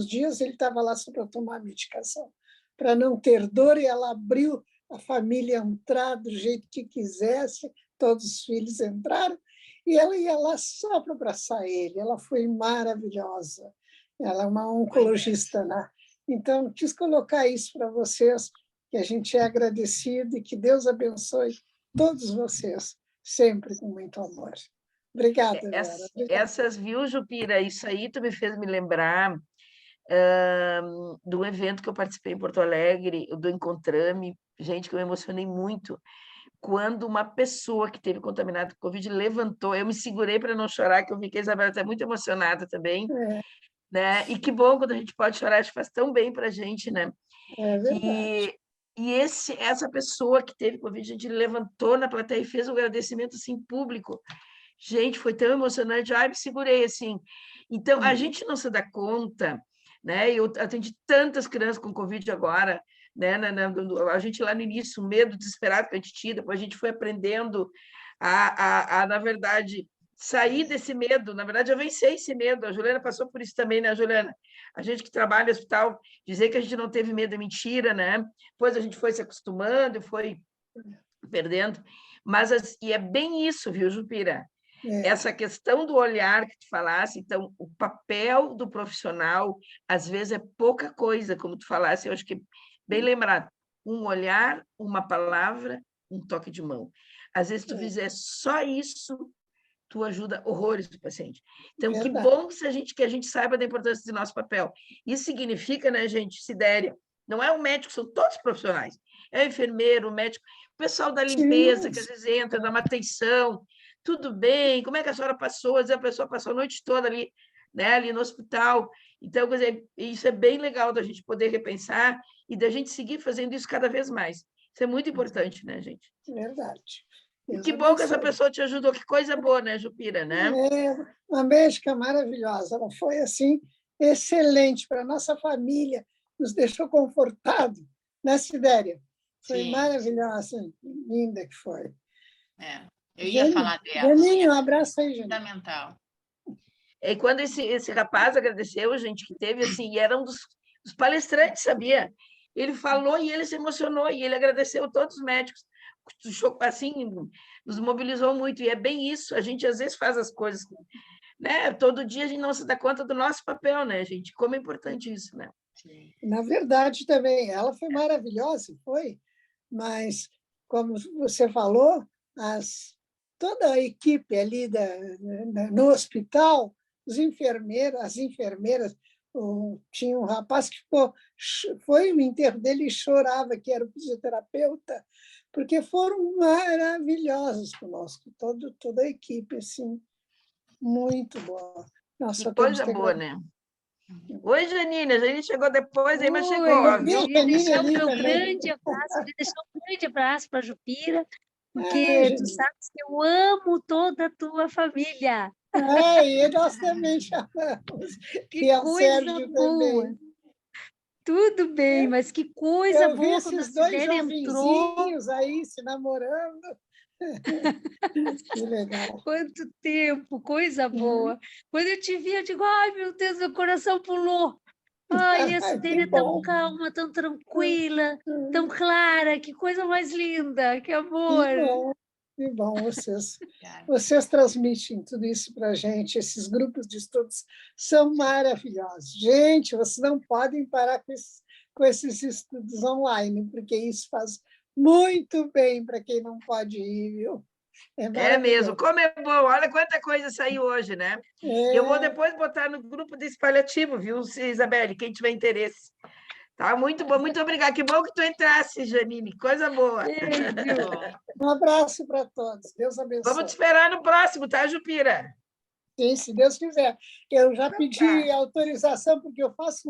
S6: dias, ele estava lá só para tomar medicação, para não ter dor, e ela abriu a família entrar do jeito que quisesse, todos os filhos entraram, e ela ia lá só para abraçar ele. Ela foi maravilhosa. Ela é uma oncologista, né? Então, quis colocar isso para vocês, que a gente é agradecido e que Deus abençoe todos vocês, sempre com muito amor. Obrigada, Vera. Obrigada.
S2: Essas, viu, Jupira? Isso aí tu me fez me lembrar do evento que eu participei em Porto Alegre, do Encontrame. Gente, que eu me emocionei muito quando uma pessoa que teve contaminado com Covid levantou. Eu me segurei para não chorar, que eu vi que a Isabela está muito emocionada também. Né? E que bom quando a gente pode chorar, acho que faz tão bem para a gente, né?
S6: É verdade.
S2: E essa pessoa que teve Covid, a gente levantou na plateia e fez um agradecimento assim, público. Gente, foi tão emocionante. Ai, me segurei assim. Então, a gente não se dá conta, né? Eu atendi tantas crianças com Covid agora, né? A gente lá no início, o medo desesperado que a gente tinha, depois a gente foi aprendendo na verdade, sair desse medo. Na verdade, eu venci esse medo. A Juliana passou por isso também, né, Juliana? A gente que trabalha no hospital, dizer que a gente não teve medo é mentira, né? Depois a gente foi se acostumando, foi perdendo. E é bem isso, viu, Jupira? Essa questão do olhar que tu falasse, então, o papel do profissional, às vezes, é pouca coisa, como tu falasse, eu acho que é bem lembrado. Um olhar, uma palavra, um toque de mão. Às vezes, tu fizer só isso, tu ajuda horrores do paciente. Então, que bom que a gente saiba da importância do nosso papel. Isso significa, né, gente, Sidéria, não é o médico, são todos profissionais. É o enfermeiro, o médico, o pessoal da limpeza, que às vezes entra, dá uma atenção. Tudo bem? Como é que a senhora passou? Às vezes a pessoa passou a noite toda ali, né, ali no hospital. Então, quer dizer, isso é bem legal da gente poder repensar e da gente seguir fazendo isso cada vez mais. Isso é muito importante, né, gente?
S6: Verdade.
S2: E que bom que essa pessoa te ajudou. Que coisa boa, né, Jupira, né?
S6: É uma médica maravilhosa. Ela foi assim, excelente para a nossa família, nos deixou confortado, né, Sidéria? Foi
S3: Sim.
S6: maravilhosa, linda que foi.
S3: Eu ia falar dela.
S6: Janinho, um abraço aí, Janinho.
S3: Fundamental.
S2: E quando esse rapaz agradeceu, gente, que teve, assim, e era um dos palestrantes, sabia? Ele falou e ele se emocionou, e ele agradeceu todos os médicos. Assim, nos mobilizou muito, e é bem isso, a gente às vezes faz as coisas, né? Todo dia a gente não se dá conta do nosso papel, né, gente? Como é importante isso, né?
S6: Na verdade, também, ela foi maravilhosa, foi, mas, como você falou, toda a equipe ali no hospital, as enfermeiras, tinha um rapaz que foi no enterro dele e chorava, que era o fisioterapeuta, porque foram maravilhosos conosco, toda a equipe, assim, muito boa. Nós
S2: que coisa boa, né? Oi, Janine. A Janine chegou depois, aí, mas chegou.
S6: Eu
S7: Queria deixar o meu
S6: também.
S7: grande abraço para a Jupira, porque tu sabes que eu amo toda a tua família.
S6: E nós também chamamos.
S7: Que
S6: e
S7: coisa
S6: Sérgio
S7: boa.
S6: Também.
S7: Tudo bem, mas que coisa
S6: Eu vi
S7: boa quando a
S6: esses dois
S7: Sidéria entrou.
S6: jovenzinhos aí se namorando. Que legal.
S7: Quanto tempo, coisa boa. Quando eu te vi, eu digo, ai, meu Deus, meu coração pulou. Ai, a Sidéria é tão calma, tão tranquila, tão clara, que coisa mais linda, que amor.
S6: Que bom, vocês transmitem tudo isso para a gente, esses grupos de estudos são maravilhosos. Gente, vocês não podem parar com esses estudos online, porque isso faz muito bem para quem não pode ir, viu?
S2: É mesmo, como é bom, olha quanta coisa saiu hoje, né? Eu vou depois botar no grupo desse paliativo, viu, Isabelle, quem tiver interesse. Tá, muito bom, muito obrigada. Que bom que tu entrasse, Janine, coisa boa.
S6: Um abraço para todos, Deus abençoe.
S2: Vamos te esperar no próximo, tá, Jupira?
S6: Sim, se Deus quiser. Eu já pedi autorização, porque eu faço